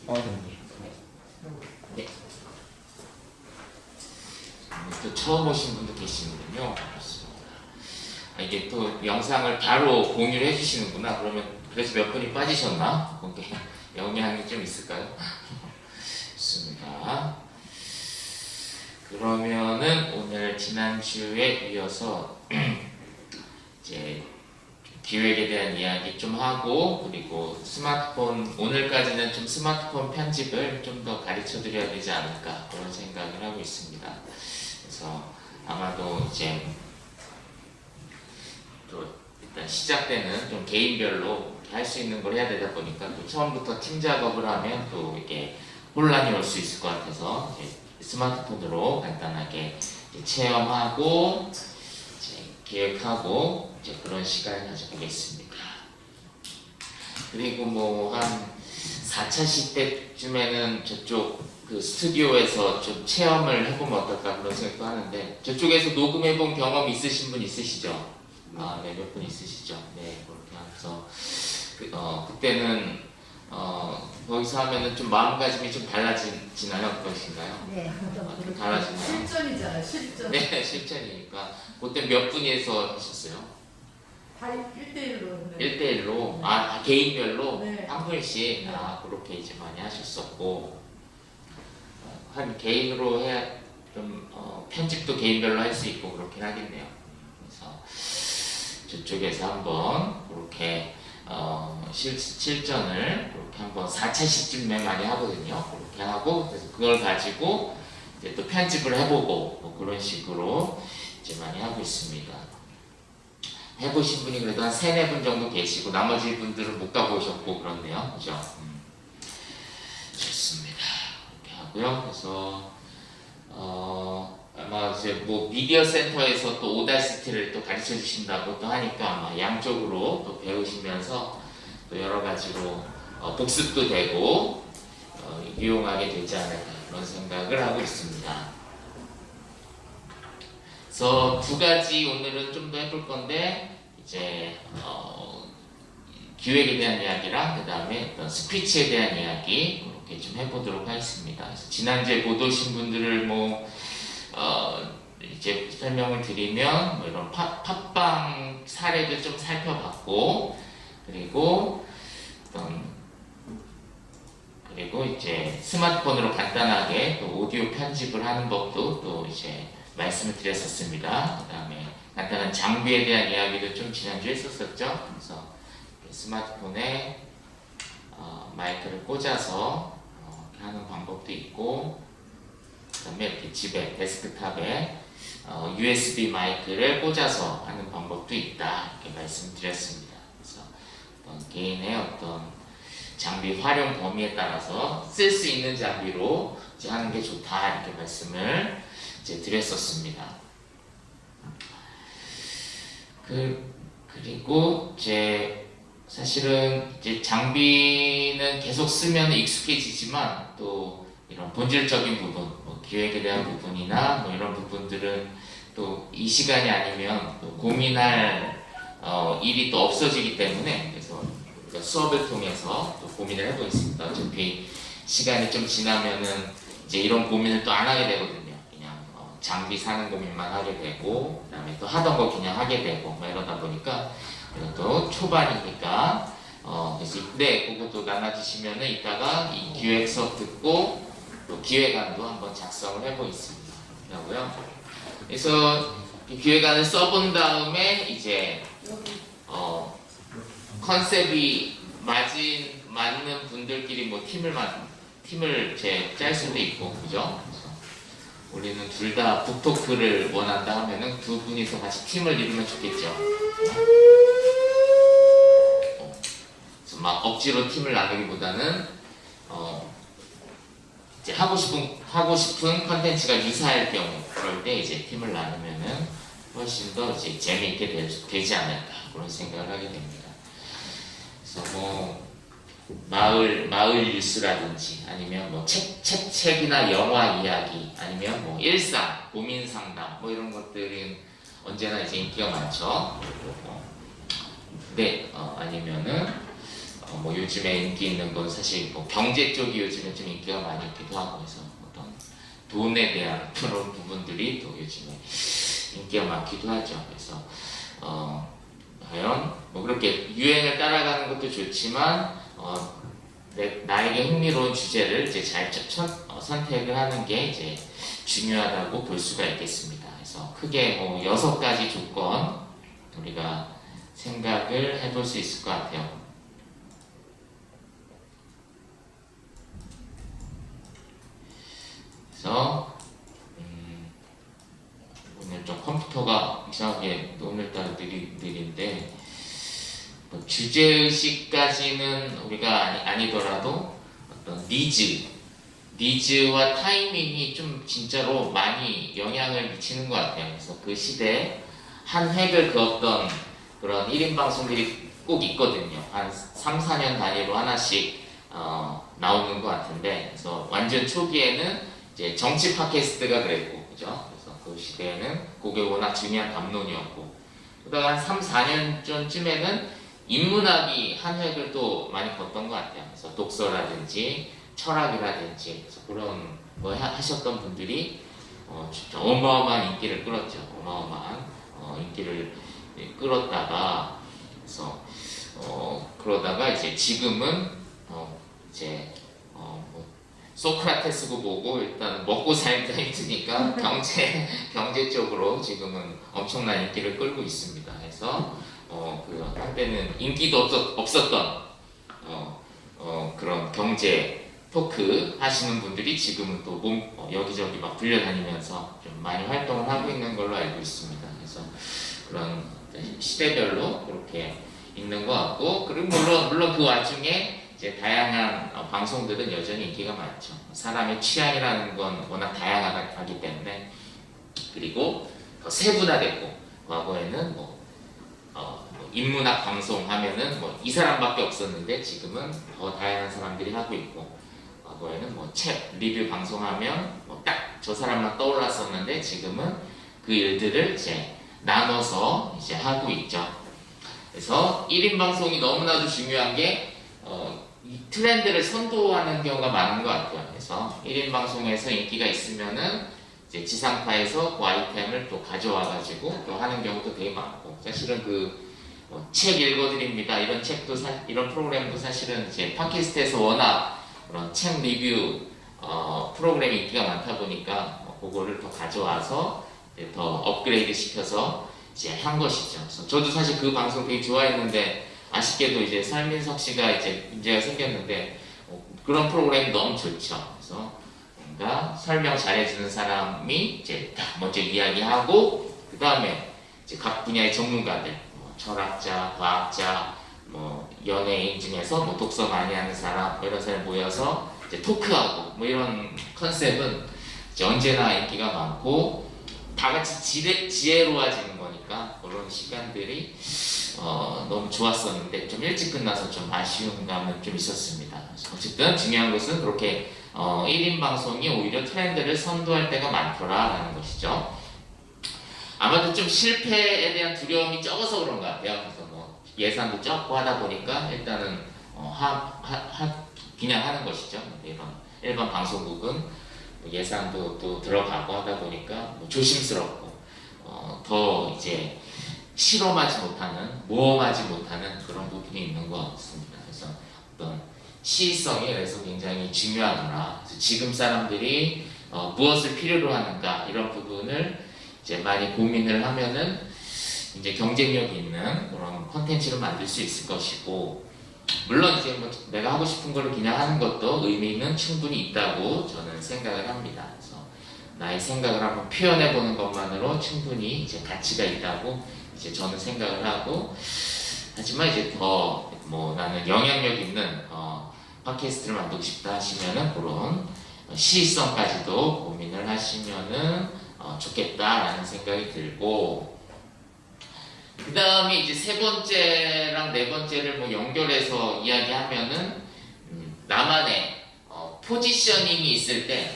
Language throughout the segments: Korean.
네. 네. 또 처음 오신 분도 계시는군요. 그렇습니다. 이게 또 영상을 바로 공유를 해주시는구나. 그러면 그래서 몇 분이 빠지셨나? 그게 영향이 좀 있을까요? 좋습니다. 그러면은 오늘 지난주에 이어서 이제 기획에 대한 이야기 좀 하고, 그리고 스마트폰, 오늘까지는 좀 스마트폰 편집을 좀 더 가르쳐 드려야 되지 않을까 그런 생각을 하고 있습니다. 그래서 아마도 이제 또 일단 시작 때는 좀 개인별로 할 수 있는 걸 해야 되다 보니까 또 처음부터 팀 작업을 하면 또 이게 혼란이 올 수 있을 것 같아서 이제 스마트폰으로 간단하게 이제 체험하고 이제 기획하고 이제 그런 시간을 가져보겠습니다. 그리고 뭐 한 4차 시대쯤에는 저쪽 그 스튜디오에서 좀 체험을 해보면 어떨까 그런 생각도 하는데, 저쪽에서 녹음해본 경험 있으신 분 있으시죠? 아, 네, 몇 분 있으시죠? 네, 그렇게 해서 그때는 거기서 하면은 좀 마음가짐이 좀 달라지나요? 그것인가요? 네. 좀 달라지나요? 실전이잖아요, 실전. 네, 실전이니까. 그때 몇 분이서 하셨어요? 다 1대1로. 1대1로? 아, 개인별로? 네. 한 분씩? 네. 아, 그렇게 이제 많이 하셨었고, 한 개인으로 해야 좀, 편집도 개인별로 할 수 있고 그렇긴 하겠네요. 그래서 저쪽에서 한번 그렇게, 실전을 그렇게 한번 4차씩쯤 많이 하거든요. 그렇게 하고, 그래서 그걸 가지고 이제 또 편집을 해보고, 뭐 그런 식으로 이제 많이 하고 있습니다. 해보신 분이 그래도 한 3-4분 정도 계시고 나머지 분들은 못 가보셨고 그렇네요. 그죠? 좋습니다. 이렇게 하고요. 그래서 아마 이제 뭐 미디어 센터에서 또 오다시티를 또 가르쳐 주신다고 또 하니까 아마 양쪽으로 또 배우시면서 또 여러 가지로 복습도 되고 유용하게 되지 않을까 그런 생각을 하고 있습니다. 그래서 2가지 오늘은 좀 더 해볼 건데, 이제 기획에 대한 이야기랑 그 다음에 어떤 스피치에 대한 이야기 이렇게 좀 해보도록 하겠습니다. 그래서 지난주에 못 오신 분들을 뭐 이제 설명을 드리면 뭐 이런 팟빵 사례도 좀 살펴봤고, 그리고 이제 스마트폰으로 간단하게 또 오디오 편집을 하는 법도 또 이제 말씀을 드렸었습니다. 그 다음에 간단한 장비에 대한 이야기도 좀 지난주에 했었었죠. 그래서 스마트폰에 마이크를 꽂아서 하는 방법도 있고, 그 다음에 이렇게 집에 데스크탑에 USB 마이크를 꽂아서 하는 방법도 있다 이렇게 말씀드렸습니다. 그래서 개인의 어떤 장비 활용 범위에 따라서 쓸 수 있는 장비로 이제 하는 게 좋다 이렇게 말씀을 이제 드렸었습니다. 그리고 이제 사실은 이제 장비는 계속 쓰면 익숙해지지만 또 이런 본질적인 부분, 뭐 기획에 대한 부분이나 뭐 이런 부분들은 또 이 시간이 아니면 또 고민할 일이 또 없어지기 때문에, 그래서 우리가 수업을 통해서 또 고민을 해보겠습니다. 어차피 시간이 좀 지나면은 이제 이런 고민을 또 안 하게 되거든요. 장비 사는 고민만 하게 되고, 그 다음에 또 하던 거 그냥 하게 되고, 뭐 이러다 보니까, 또 초반이니까, 그래서 네, 그것도 나눠주시면은 이따가 이 기획 수업 듣고, 또 기획안도 한번 작성을 해보겠습니다. 그러고요. 그래서 이 기획안을 써본 다음에, 이제, 컨셉이 맞는 분들끼리 뭐 팀을 짤 수도 있고, 그죠? 우리는 둘 다 북토크를 원한다 하면은 두 분이서 같이 팀을 이루면 좋겠죠. 그래서 막 억지로 팀을 나누기보다는 이제 하고 싶은 컨텐츠가 유사할 경우, 그럴 때 이제 팀을 나누면은 훨씬 더 이제 재미있게 되지 않을까 그런 생각을 하게 됩니다. 그래서 뭐 마을 뉴스라든지 아니면 뭐 책이나 영화 이야기 아니면 뭐 일상 고민 상담 뭐 이런 것들은 언제나 이제 인기가 많죠. 네, 아니면은 뭐 요즘에 인기 있는 건 사실 뭐 경제 쪽이 요즘에 좀 인기가 많이 있기도 하고 해서 어떤 돈에 대한 그런 부분들이 또 요즘에 인기가 많기도 하죠. 그래서 과연 뭐 그렇게 유행을 따라가는 것도 좋지만 나에게 흥미로운 주제를 이제 잘 선택을 하는 게 이제 중요하다고 볼 수가 있겠습니다. 그래서 크게 뭐 6가지 조건 우리가 생각을 해볼 수 있을 것 같아요. 그래서 오늘 좀 컴퓨터가 이상하게 오늘따라 느린데 뭐 주제의식까지는 우리가 아니더라도 어떤 니즈와 타이밍이 좀 진짜로 많이 영향을 미치는 것 같아요. 그래서 그 시대에 한 획을 그었던 그런 1인 방송들이 꼭 있거든요. 한 3, 4년 단위로 하나씩 나오는 것 같은데, 그래서 완전 초기에는 이제 정치 팟캐스트가 그랬고, 그죠? 그래서 그 시대에는 그게 워낙 중요한 담론이었고, 그러다가 한 3, 4년 전쯤에는 인문학이 한 획을 또 많이 걷던 것 같아요. 그래서 독서라든지 철학이라든지 그래서 그런 거 하셨던 분들이 진짜 어마어마한 인기를 끌었죠. 어마어마한 인기를 끌었다가 그래서 그러다가 이제 지금은 이제 뭐 소크라테스고 뭐고 일단 먹고 살기가 힘드니까 경제 쪽으로 지금은 엄청난 인기를 끌고 있습니다. 그래서 그 한때는 인기도 없었던 그런 경제 토크 하시는 분들이 지금은 또 여기저기 막 불려다니면서 좀 많이 활동을 하고 있는 걸로 알고 있습니다. 그래서 그런 시대별로 그렇게 있는 것 같고, 그리고 물론 그 와중에 이제 다양한 방송들은 여전히 인기가 많죠. 사람의 취향이라는 건 워낙 다양하기 때문에. 그리고 더 세분화됐고, 과거에는 뭐 인문학 방송 하면은 뭐 이 사람밖에 없었는데 지금은 더 다양한 사람들이 하고 있고, 과거에는 뭐 책 리뷰 방송하면 뭐 딱 저 사람만 떠올랐었는데 지금은 그 일들을 이제 나눠서 이제 하고 있죠. 그래서 1인 방송이 너무나도 중요한 게 이 트렌드를 선도하는 경우가 많은 것 같아요. 그래서 1인 방송에서 인기가 있으면은 이제 지상파에서 그 아이템을 또 가져와가지고 또 하는 경우도 되게 많고, 사실은 책 읽어드립니다 이런 책도 이런 프로그램도 사실은 이제 팟캐스트에서 워낙 그런 책 리뷰 프로그램이 인기가 많다 보니까 그거를 더 가져와서 더 업그레이드 시켜서 이제 한 것이죠. 그래서 저도 사실 그 방송 되게 좋아했는데 아쉽게도 이제 설민석 씨가 이제 문제가 생겼는데 그런 프로그램 너무 좋죠. 그래서 뭔가 설명 잘해주는 사람이 이제 딱 먼저 이야기하고 그 다음에 이제 각 분야의 전문가들, 철학자, 과학자, 뭐 연예인 중에서 뭐 독서 많이 하는 사람, 이런 사람 모여서 이제 토크하고 뭐 이런 컨셉은 이제 언제나 인기가 많고 다 같이 지혜로워지는 거니까 그런 시간들이 너무 좋았었는데 좀 일찍 끝나서 좀 아쉬운 감은 좀 있었습니다. 어쨌든 중요한 것은 그렇게 1인 방송이 오히려 트렌드를 선도할 때가 많더라라는 것이죠. 아마도 좀 실패에 대한 두려움이 적어서 그런 것 같아요. 그래서 뭐 예산도 적고 하다 보니까 일단은 그냥 하는 것이죠. 이런 일반 방송국은 예산도 또 들어가고 하다 보니까 뭐 조심스럽고 더 이제 실험하지 못하는, 모험하지 못하는 그런 부분이 있는 것 같습니다. 그래서 어떤 시의성이 그래서 굉장히 중요하구나. 그래서 지금 사람들이 무엇을 필요로 하는가 이런 부분을 이제 많이 고민을 하면은 이제 경쟁력 있는 그런 콘텐츠를 만들 수 있을 것이고, 물론 이제 뭐 내가 하고 싶은 걸 그냥 하는 것도 의미는 충분히 있다고 저는 생각을 합니다. 그래서 나의 생각을 한번 표현해 보는 것만으로 충분히 이제 가치가 있다고 이제 저는 생각을 하고, 하지만 이제 더 뭐 나는 영향력 있는 팟캐스트를 만들고 싶다 하시면은 그런 시의성까지도 고민을 하시면은 좋겠다라는 생각이 들고, 그 다음에 이제 세 번째랑 네 번째를 뭐 연결해서 이야기하면은 나만의 포지셔닝이 있을 때,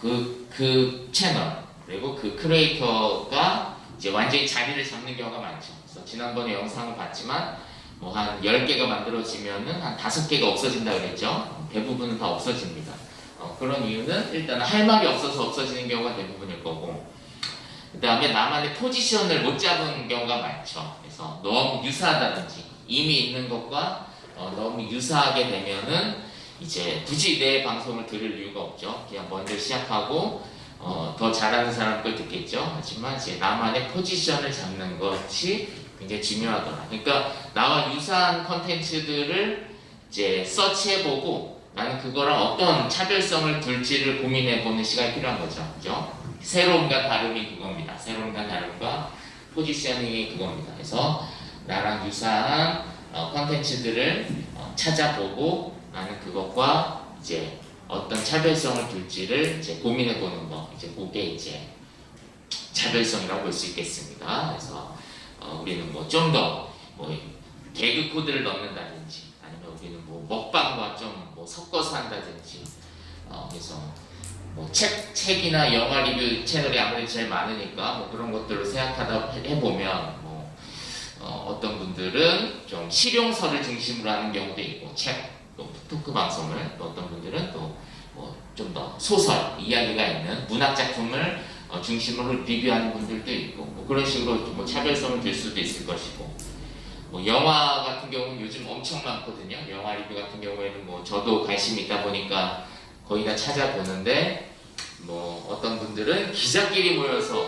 그 채널 그리고 그 크리에이터가 이제 완전히 자리를 잡는 경우가 많죠. 그래서 지난번에 영상을 봤지만 뭐 한 10개가 만들어지면은 한 5개가 없어진다 그랬죠. 대부분은 다 없어집니다. 그런 이유는 일단 할 말이 없어서 없어지는 경우가 대부분일 거고, 그 다음에 나만의 포지션을 못 잡은 경우가 많죠. 그래서 너무 유사하다든지 이미 있는 것과 너무 유사하게 되면은 이제 굳이 내 방송을 들을 이유가 없죠. 그냥 먼저 시작하고 더 잘하는 사람 걸 듣겠죠. 하지만 이제 나만의 포지션을 잡는 것이 굉장히 중요하더라. 그러니까 나와 유사한 컨텐츠들을 이제 서치해보고 나는 그거랑 어떤 차별성을 둘지를 고민해보는 시간이 필요한 거죠. 그죠? 새로움과 다름이 그겁니다. 새로움과 다름과 포지셔닝이 그겁니다. 그래서 나랑 유사한 컨텐츠들을 찾아보고 나는 그것과 이제 어떤 차별성을 둘지를 이제 고민해보는 거. 이제 그게 이제 차별성이라고 볼 수 있겠습니다. 그래서 우리는 뭐 좀 더 뭐 개그 코드를 넣는다든지 아니면 우리는 뭐 먹방과 좀 뭐 섞어서 한다든지 그래서 뭐 책이나 영화 리뷰 채널이 아무래도 제일 많으니까 뭐 그런 것들을 생각하다 해보면 뭐 어떤 분들은 좀 실용서를 중심으로 하는 경우도 있고 또 토크 방송을, 또 어떤 분들은 또 뭐 좀 더 소설 이야기가 있는 문학 작품을 중심으로 리뷰하는 분들도 있고 뭐 그런 식으로 뭐 차별성을 줄 수도 있을 것이고, 뭐 영화 같은 경우는 요즘 엄청 많거든요. 영화 리뷰 같은 경우에는 뭐 저도 관심이 있다 보니까 거의 다 찾아보는데, 뭐 어떤 분들은 기자끼리 모여서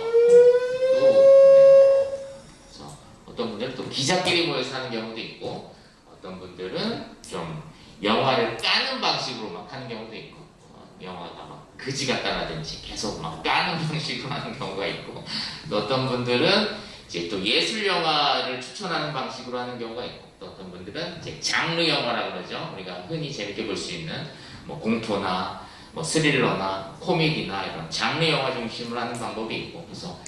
그래서 어떤 분들은 또 기자끼리 모여서 하는 경우도 있고, 어떤 분들은 좀 영화를 까는 방식으로 막 하는 경우도 있고, 영화가 막 그지 같다라든지 계속 막 까는 방식으로 하는 경우가 있고, 또 어떤 분들은 이제 또 예술 영화를 추천하는 방식으로 하는 경우가 있고, 또 어떤 분들은 이제 장르 영화라고 그러죠. 우리가 흔히 재밌게 볼 수 있는 뭐 공포나 뭐 스릴러나 코미디나 이런 장르 영화 중심으로 하는 방법이 있고, 그래서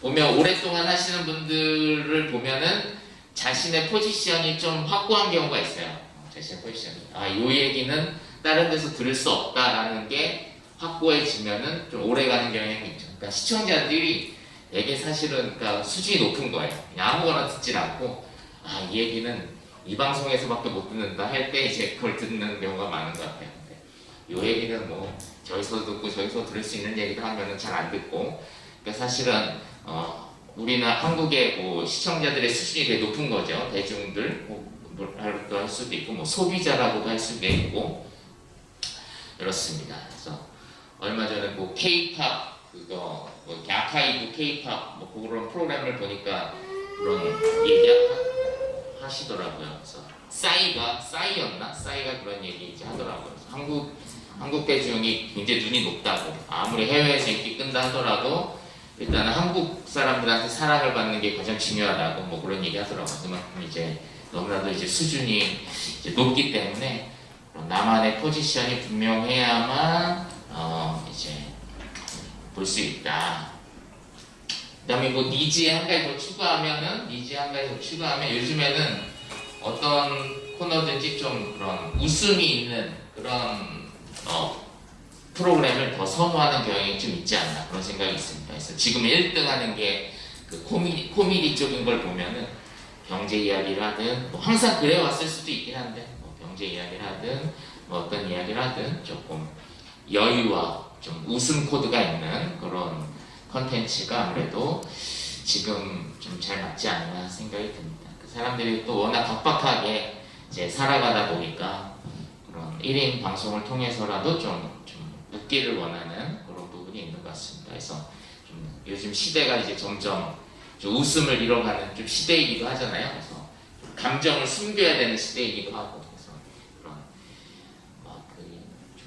보면 오랫동안 하시는 분들을 보면은 자신의 포지션이 좀 확고한 경우가 있어요. 자신의 포지션이 요 얘기는 다른 데서 들을 수 없다라는 게 확고해지면은 좀 오래가는 경향이 있죠. 그러니까 시청자들이 되게 사실은 그러니까 수준이 높은 거예요. 그냥 아무거나 듣질 않고 이 얘기는 이 방송에서밖에 못 듣는다 할 때 이제 그걸 듣는 경우가 많은 것 같아요. 이 얘기는 뭐 저기서 듣고 저기서 들을 수 있는 얘기도 하면은 잘 안 듣고, 그러니까 사실은 우리나 한국의 뭐 시청자들의 수준이 되게 높은 거죠. 대중들 뭐라고도 할 수도 있고 뭐 소비자라고도 할 수도 있고 그렇습니다. 그래서 얼마 전에 뭐 K-팝 그거 뭐 아카이브 K-팝 뭐 그런 프로그램을 보니까 그런 얘기 하시더라고요. 그래서 싸이가 그런 얘기 이제 하더라고요. 그래서 한국 대중이 굉장히 눈이 높다고, 아무리 해외에서 인기 끈다 하더라도 일단은 한국 사람들한테 사랑을 받는 게 가장 중요하다고 뭐 그런 얘기 하더라고요. 그만큼 이제 너무나도 이제 수준이 이제 높기 때문에 나만의 포지션이 분명해야만 이제 볼 수 있다. 그다음에 뭐 니즈에 한 가지 더 추가하면 요즘에는 어떤 코너든지 좀 그런 웃음이 있는 그런 프로그램을 더 선호하는 경향이 좀 있지 않나 그런 생각이 있습니다. 그래서 지금 1등 하는 게 그 코미디 쪽인 걸 보면은 경제 이야기를 하든 뭐 항상 그래 왔을 수도 있긴 한데 뭐 경제 이야기를 하든 뭐 어떤 이야기를 하든 조금 여유와 좀 웃음 코드가 있는 그런 컨텐츠가 아무래도 지금 좀 잘 맞지 않나 생각이 듭니다. 그 사람들이 또 워낙 각박하게 이제 살아가다 보니까 그런 1인 방송을 통해서라도 좀 웃기를 원하는 그런 부분이 있는 것 같습니다. 그래서 좀 요즘 시대가 이제 점점 좀 웃음을 잃어가는 좀 시대이기도 하잖아요. 그래서 좀 감정을 숨겨야 되는 시대이기도 하고, 그래서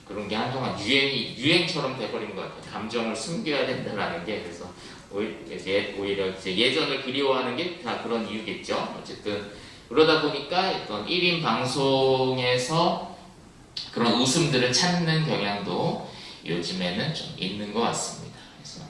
그런 게 한동안 유행처럼 돼버린 것 같아요. 감정을 숨겨야 된다라는 게. 그래서 오히려 이제 예전을 그리워하는 게 다 그런 이유겠죠. 어쨌든 그러다 보니까 어떤 1인 방송에서 그런 웃음들을 찾는 경향도 요즘에는 좀 있는 것 같습니다. 그래서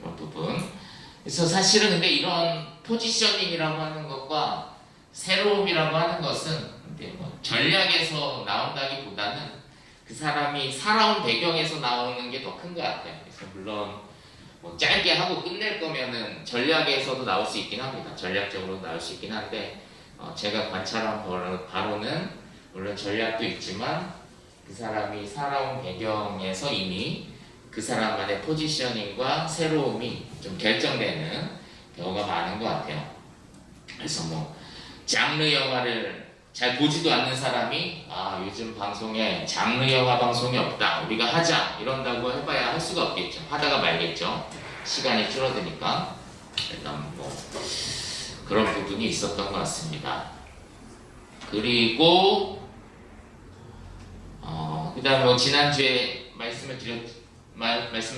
이런 부분. 그래서 사실은 근데 이런 포지셔닝이라고 하는 것과 새로움이라고 하는 것은 근데 뭐 전략에서 나온다기보다는 그 사람이 살아온 배경에서 나오는 게 더 큰 것 같아요. 그래서 물론 뭐 짧게 하고 끝낼 거면은 전략에서도 나올 수 있긴 합니다. 전략적으로 나올 수 있긴 한데 제가 관찰한 바로는 물론 전략도 있지만 그 사람이 살아온 배경에서 이미 그 사람만의 포지셔닝과 새로움이 좀 결정되는 경우가 많은 것 같아요. 그래서 뭐 장르 영화를 잘 보지도 않는 사람이 요즘 방송에 장르 영화 방송이 없다 우리가 하자 이런다고 해봐야 할 수가 없겠죠. 하다가 말겠죠. 시간이 줄어드니까. 일단 뭐 그런 부분이 있었던 것 같습니다. 그리고 그 다음에 뭐 지난주에 말씀을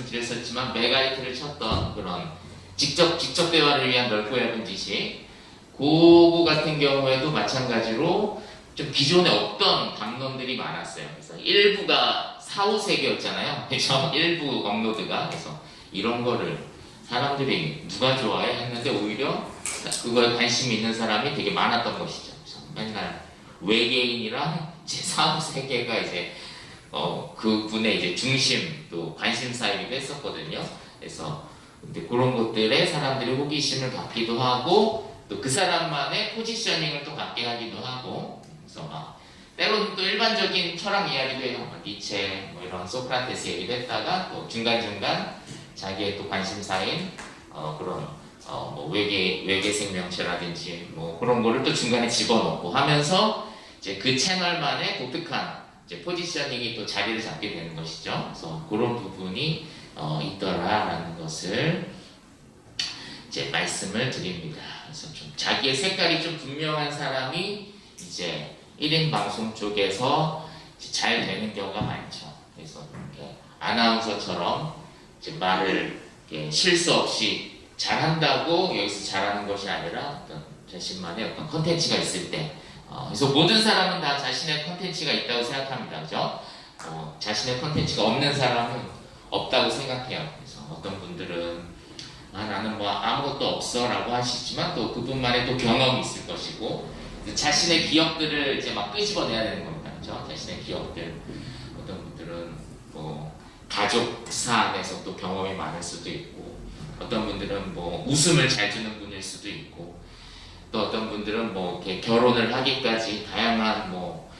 드렸었지만 메가히트를 쳤던 그런 직접 대화를 위한 넓고 얇은 지식, 그거 같은 경우에도 마찬가지로 좀 기존에 없던 담론들이 많았어요. 그래서 일부가 사후세계였잖아요. 그래서 일부 업로드가. 그래서 이런 거를 사람들이 누가 좋아해 했는데 오히려 그거에 관심 있는 사람이 되게 많았던 것이죠. 그래서 맨날 외계인이랑 제 사후세계가 이제 그분의 이제 중심 또 관심사이기도 했었거든요. 그래서 근데 그런 것들에 사람들이 호기심을 갖기도 하고 또 그 사람만의 포지셔닝을 또 갖게 하기도 하고. 그래서 막 때로는 또 일반적인 철학 이야기도 해요. 뭐 니체 뭐 이런 소크라테스 얘기도 했다가 또 중간중간 자기의 또 관심사인 그런 뭐 외계 생명체라든지 뭐 그런 거를 또 중간에 집어넣고 하면서 이제 그 채널만의 독특한 이제 포지셔닝이 또 자리를 잡게 되는 것이죠. 그래서 그런 부분이 있더라라는 것을 이제 말씀을 드립니다. 그래서 좀 자기의 색깔이 좀 분명한 사람이 이제 1인 방송 쪽에서 잘 되는 경우가 많죠. 그래서 이렇게 아나운서처럼 이제 말을 실수 없이 잘한다고 여기서 잘하는 것이 아니라 어떤 자신만의 어떤 컨텐츠가 있을 때 그래서 모든 사람은 다 자신의 컨텐츠가 있다고 생각합니다. 그죠? 자신의 컨텐츠가 없는 사람은 없다고 생각해요. 그래서 어떤 분들은 나는 뭐 아무것도 없어 라고 하시지만 또 그분만의 또 경험이 있을 것이고 자신의 기억들을 이제 막 끄집어내야 되는 겁니다. 그죠? 자신의 기억들. 어떤 분들은 뭐 가족사 안에서 또 경험이 많을 수도 있고 어떤 분들은 뭐 웃음을 잘 주는 분일 수도 있고 또 어떤 분들은 뭐 이렇게 결혼을 하기까지 다양한 뭐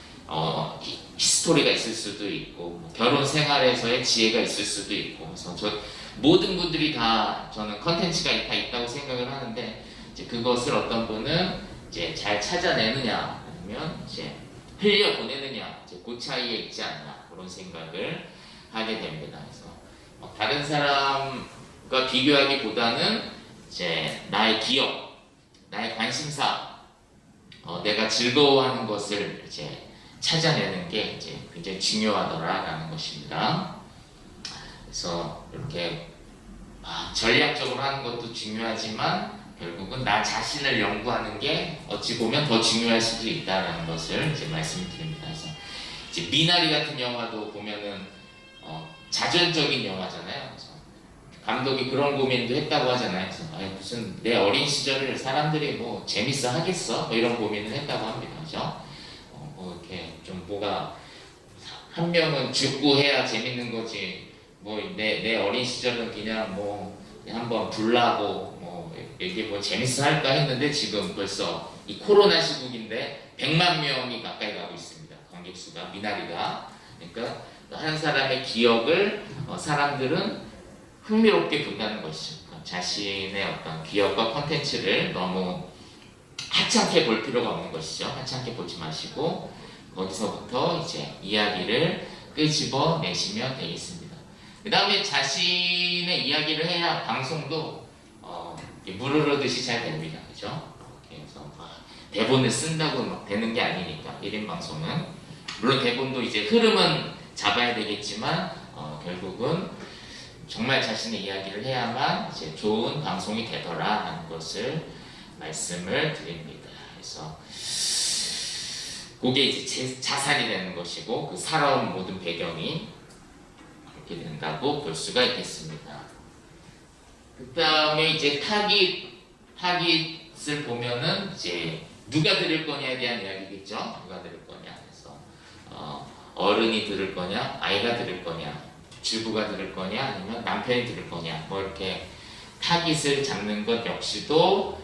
히스토리가 있을 수도 있고 뭐 결혼 생활에서의 지혜가 있을 수도 있고. 그래서 모든 분들이 다 저는 컨텐츠가 다 있다고 생각을 하는데 이제 그것을 어떤 분은 이제 잘 찾아내느냐 아니면 이제 흘려보내느냐 이제 그 차이에 있지 않나 그런 생각을 하게 됩니다. 그래서 다른 사람과 비교하기보다는 이제 나의 기억, 나의 관심사, 내가 즐거워하는 것을 이제 찾아내는 게 이제 굉장히 중요하더라라는 것입니다. 그래서 이렇게 전략적으로 하는 것도 중요하지만 결국은 나 자신을 연구하는 게 어찌 보면 더 중요할 수도 있다라는 것을 이제 말씀드립니다. 그래서 이제 미나리 같은 영화도 보면은 자전적인 영화잖아요. 그래서 감독이 그런 고민도 했다고 하잖아요. 그래서 무슨 내 어린 시절을 사람들이 뭐 재밌어 하겠어? 뭐 이런 고민을 했다고 합니다. 그죠? 뭐 이렇게 좀 뭐가 한 명은 죽고 해야 재밌는 거지. 뭐 내 어린 시절은 그냥 뭐 한번 불나고 뭐 이게 뭐 재밌어 할까 했는데 지금 벌써 이 코로나 시국인데 100만 명이 가까이 가고 있습니다. 관객수가 미나리가. 그러니까 한 사람의 기억을 사람들은 흥미롭게 본다는 것이죠. 그러니까 자신의 어떤 기억과 컨텐츠를 너무 하찮게 볼 필요가 없는 것이죠. 하찮게 보지 마시고 거기서부터 이제 이야기를 끄집어 내시면 되겠습니다. 그 다음에 자신의 이야기를 해야 방송도 물 흐르듯이 잘 됩니다. 그죠? 그래서 대본을 쓴다고 막 되는 게 아니니까 1인 방송은 물론 대본도 이제 흐름은 잡아야 되겠지만 결국은 정말 자신의 이야기를 해야만 이제 좋은 방송이 되더라라는 것을 말씀을 드립니다. 그래서 그게 이제 자산이 되는 것이고 그 살아온 모든 배경이 그렇게 된다고 볼 수가 있겠습니다. 그 다음에 이제 타깃을 보면은 이제 누가 들을 거냐에 대한 이야기겠죠. 누가 들을 거냐. 그래서 어른이 들을 거냐, 아이가 들을 거냐. 주부가 들을 거냐 아니면 남편이 들을 거냐 뭐 이렇게 타깃을 잡는 것 역시도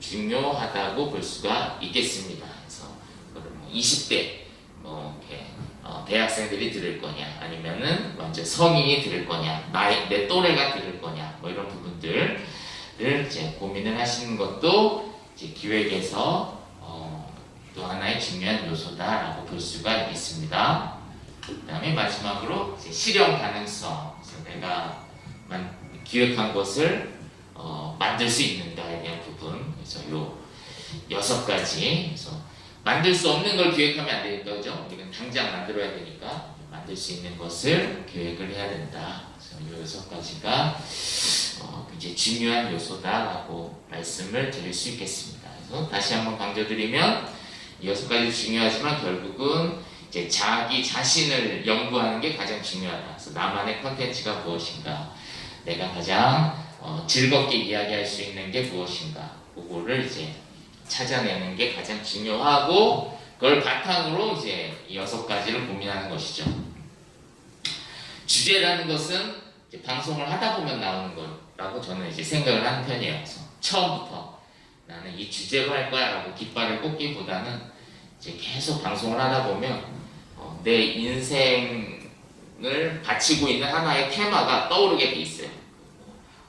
중요하다고 볼 수가 있겠습니다. 그래서 20대 뭐 이렇게 대학생들이 들을 거냐 아니면은 완전 성인이 들을 거냐 내 또래가 들을 거냐 뭐 이런 부분들을 이제 고민을 하시는 것도 이제 기획에서 또 하나의 중요한 요소다라고 볼 수가 있겠습니다. 그다음에 마지막으로 이제 실현 가능성. 그래서 내가 기획한 것을 만들 수 있는가에 대한 부분. 그래서 요 6가지. 그래서 만들 수 없는 걸 기획하면 안 되니까, 그죠? 우리는 당장 만들어야 되니까 만들 수 있는 것을 계획을 해야 된다. 그래서 요 6가지가 이제 중요한 요소다라고 말씀을 드릴 수 있겠습니다. 그래서 다시 한번 강조드리면 이 6가지 중요하지만 결국은 이제 자기 자신을 연구하는 게 가장 중요하다. 그래서 나만의 컨텐츠가 무엇인가, 내가 가장 즐겁게 이야기할 수 있는 게 무엇인가, 그거를 이제 찾아내는 게 가장 중요하고 그걸 바탕으로 이제 이 6가지를 고민하는 것이죠. 주제라는 것은 이제 방송을 하다 보면 나오는 거라고 저는 이제 생각을 하는 편이에요. 그래서 처음부터 나는 이 주제로 할 거야 라고 깃발을 꽂기보다는 이제 계속 방송을 하다 보면 내 인생을 바치고 있는 하나의 테마가 떠오르게 돼 있어요.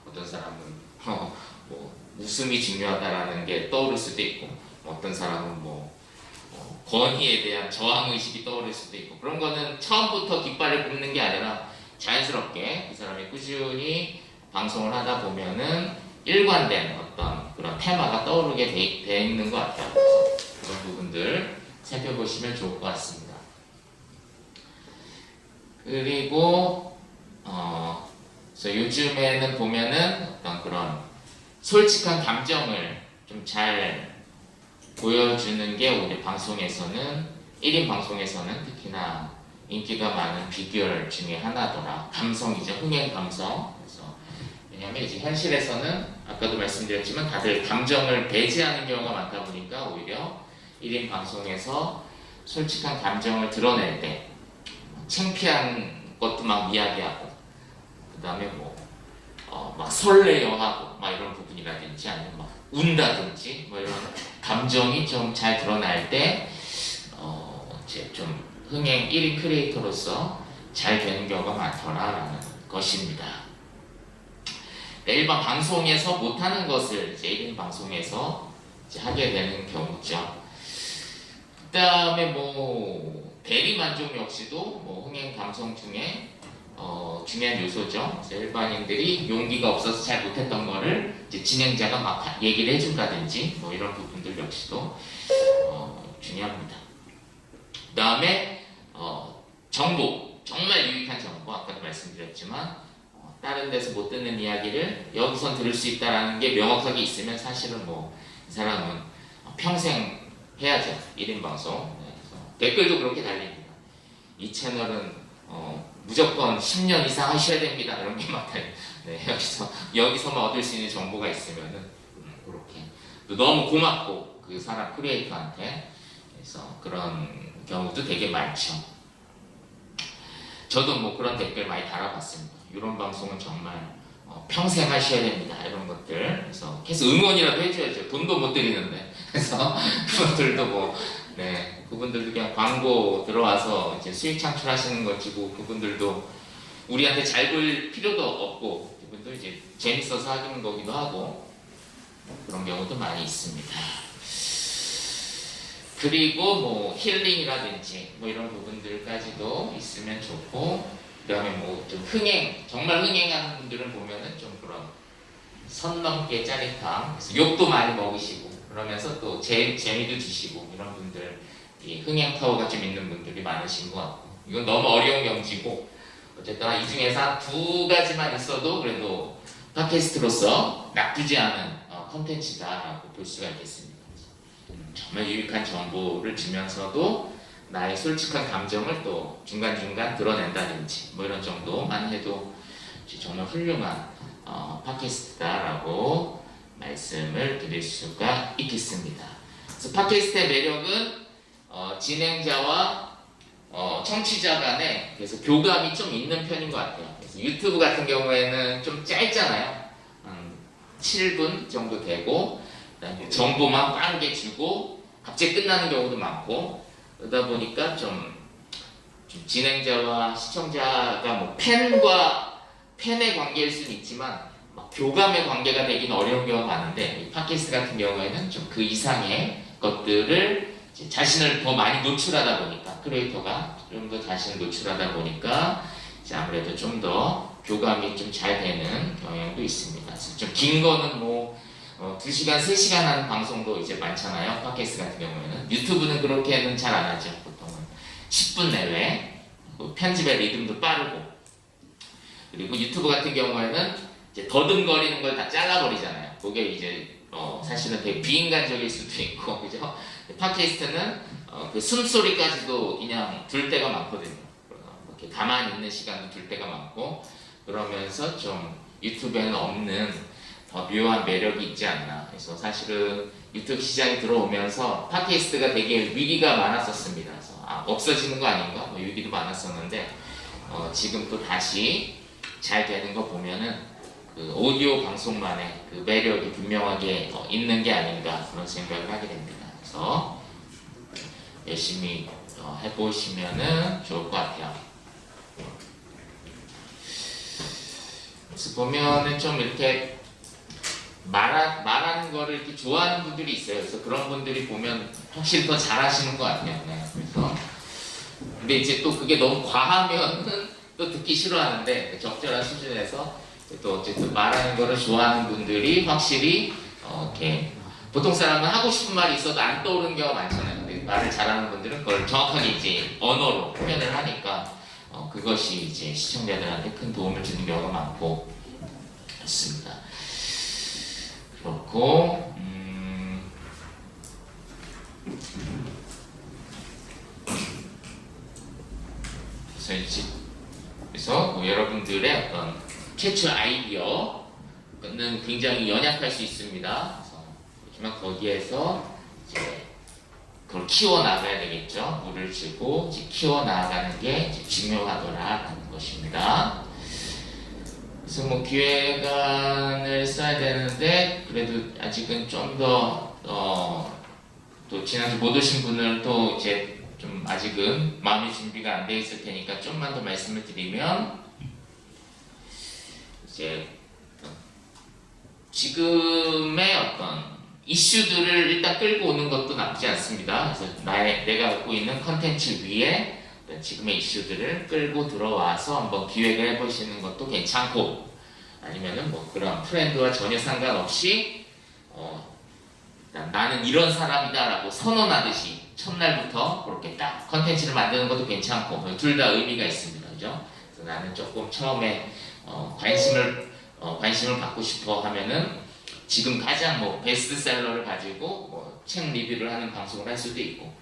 어떤 사람은 뭐 웃음이 중요하다라는 게 떠오를 수도 있고, 어떤 사람은 뭐 권위에 대한 저항의식이 떠오를 수도 있고, 그런 거는 처음부터 깃발을 꼽는 게 아니라 자연스럽게 이 사람이 꾸준히 방송을 하다 보면은 일관된 어떤 그런 테마가 떠오르게 돼 있는 것 같아요. 그래서 그런 부분들 살펴보시면 좋을 것 같습니다. 그리고 그래서 요즘에는 보면은 어떤 그런 솔직한 감정을 좀 잘 보여주는 게 우리 방송에서는 1인 방송에서는 특히나 인기가 많은 비결 중에 하나더라. 감성이죠. 흥행 감성. 그래서 왜냐하면 이제 현실에서는 아까도 말씀드렸지만 다들 감정을 배제하는 경우가 많다 보니까 오히려 1인 방송에서 솔직한 감정을 드러낼 때 창피한 것도 막 이야기하고, 그 다음에 막 설레어 하고 막 이런 부분이라든지 아니면 막 운다든지 뭐 이런 감정이 좀 잘 드러날 때 이제 좀 흥행 1인 크리에이터로서 잘 되는 경우가 많더라라는 것입니다. 일반 방송에서 못하는 것을 이제 1인 방송에서 이제 하게 되는 경우죠. 그 다음에 대리 만족 역시도 흥행 감성 중에 중요한 요소죠. 그래서 일반인들이 용기가 없어서 잘 못했던 거를 이제 진행자가 막 얘기를 해준다든지 이런 부분들 역시도 중요합니다. 그 다음에 정보, 정말 유익한 정보, 아까도 말씀드렸지만 다른 데서 못 듣는 이야기를 여기선 들을 수 있다는 게 명확하게 있으면 사실은 이 사람은 평생 해야죠. 1인 방송. 댓글도 그렇게 달립니다. 이 채널은 무조건 10년 이상 하셔야 됩니다. 이런 게 막 달려요. 네, 여기서만 얻을 수 있는 정보가 있으면은 그렇게 너무 고맙고 그 사람 크리에이터한테. 그래서 그런 경우도 되게 많죠. 저도 그런 댓글 많이 달아봤습니다. 이런 방송은 정말 평생 하셔야 됩니다. 이런 것들. 그래서 계속 응원이라도 해줘야죠. 돈도 못 드리는데. 그래서 그분들도 그분들도 그냥 광고 들어와서 이제 수익 창출하시는 것이고, 그분들도 우리한테 잘 볼 필요도 없고, 그분도 이제 재밌어서 하는 거기도 하고, 그런 경우도 많이 있습니다. 그리고 힐링이라든지 이런 부분들까지도 있으면 좋고, 그 다음에 좀 정말 흥행하는 분들은 보면은 좀 그런 선 넘게 짜릿함, 그래서 욕도 많이 먹으시고, 그러면서 또 재미도 주시고, 이런 분들, 이 흥행 파워가 좀 있는 분들이 많으신 것 같고, 이건 너무 어려운 경지고, 어쨌든 이 중에서 한 2가지만 있어도 그래도 팟캐스트로서 나쁘지 않은 컨텐츠다라고 볼 수가 있겠습니다. 정말 유익한 정보를 주면서도 나의 솔직한 감정을 또 중간중간 드러낸다든지 이런 정도만 해도 정말 훌륭한 팟캐스트다라고 말씀을 드릴 수가 있겠습니다. 그래서 팟캐스트의 매력은 진행자와 청취자 간에 그래서 교감이 좀 있는 편인 것 같아요. 그래서 유튜브 같은 경우에는 좀 짧잖아요. 7분 정도 되고 그다음에 정보만 빠르게 주고 갑자기 끝나는 경우도 많고 그러다 보니까 좀 진행자와 시청자가 뭐 팬의 관계일 수는 있지만 막 교감의 관계가 되긴 어려운 경우가 많은데 이 팟캐스트 같은 경우에는 좀 그 이상의 것들을 이제 자신을 더 많이 노출하다 보니까 크리에이터가 좀 더 자신을 노출하다 보니까 이제 아무래도 좀 더 교감이 좀 잘 되는 경향도 있습니다. 좀 긴 거는 뭐 2시간, 3시간 하는 방송도 이제 많잖아요. 팟캐스트 같은 경우에는 유튜브는 그렇게는 잘 안 하죠. 보통은 10분 내외 편집의 리듬도 빠르고 그리고 유튜브 같은 경우에는 이제 더듬거리는 걸 다 잘라버리잖아요. 그게 이제 사실은 되게 비인간적일 수도 있고 그죠? 팟캐스트는 그 숨소리까지도 그냥 둘 때가 많거든요. 이렇게 가만히 있는 시간도 둘 때가 많고 그러면서 좀 유튜브에는 없는 더 묘한 매력이 있지 않나. 그래서 사실은 유튜브 시장이 들어오면서 팟캐스트가 되게 위기가 많았었습니다. 그래서 없어지는 거 아닌가? 뭐 위기도 많았었는데 지금 또 다시 잘 되는 거 보면은 그 오디오 방송만의 그 매력이 분명하게 있는 게 아닌가 그런 생각을 하게 됩니다. 그래서 열심히 해보시면은 좋을 것 같아요. 그래서 보면은 좀 이렇게 말하는 거를 이렇게 좋아하는 분들이 있어요. 그래서 그런 분들이 보면 확실히 더 잘하시는 것 같아요. 네. 그래서 근데 이제 또 그게 너무 과하면은 또 듣기 싫어하는데 적절한 수준에서 또 어쨌든 말하는 거를 좋아하는 분들이 확실히 이렇게 보통 사람은 하고 싶은 말이 있어도 안 떠오르는 경우가 많잖아요. 근데 말을 잘하는 분들은 그걸 정확하게 이제 언어로 표현을 하니까 그것이 이제 시청자들한테 큰 도움을 주는 경우가 많고 그렇습니다. 그렇고 그래서 뭐 여러분들의 어떤 최초 아이디어는 굉장히 연약할 수 있습니다. 하지만 거기에서 이제 그걸 키워 나가야 되겠죠. 물을 주고 이제 키워 나가는 게 이제 중요하더라라는 것입니다. 그래서 뭐 기획안을 써야 되는데 그래도 아직은 좀 더 또 지난주 못 오신 분은 또 이제 좀 아직은 마음의 준비가 안 돼 있을 테니까 좀만 더 말씀을 드리면 이제 지금의 어떤 이슈들을 일단 끌고 오는 것도 나쁘지 않습니다. 그래서 내가 갖고 있는 컨텐츠 위에 지금의 이슈들을 끌고 들어와서 한번 기획을 해보시는 것도 괜찮고 아니면은 뭐 그런 트렌드와 전혀 상관없이 나는 이런 사람이다라고 선언하듯이 첫날부터 그렇게 딱 컨텐츠를 만드는 것도 괜찮고 둘 다 의미가 있습니다. 그죠? 그래서 나는 조금 처음에 관심을 받고 싶어 하면은 지금 가장 뭐 베스트셀러를 가지고 뭐 책 리뷰를 하는 방송을 할 수도 있고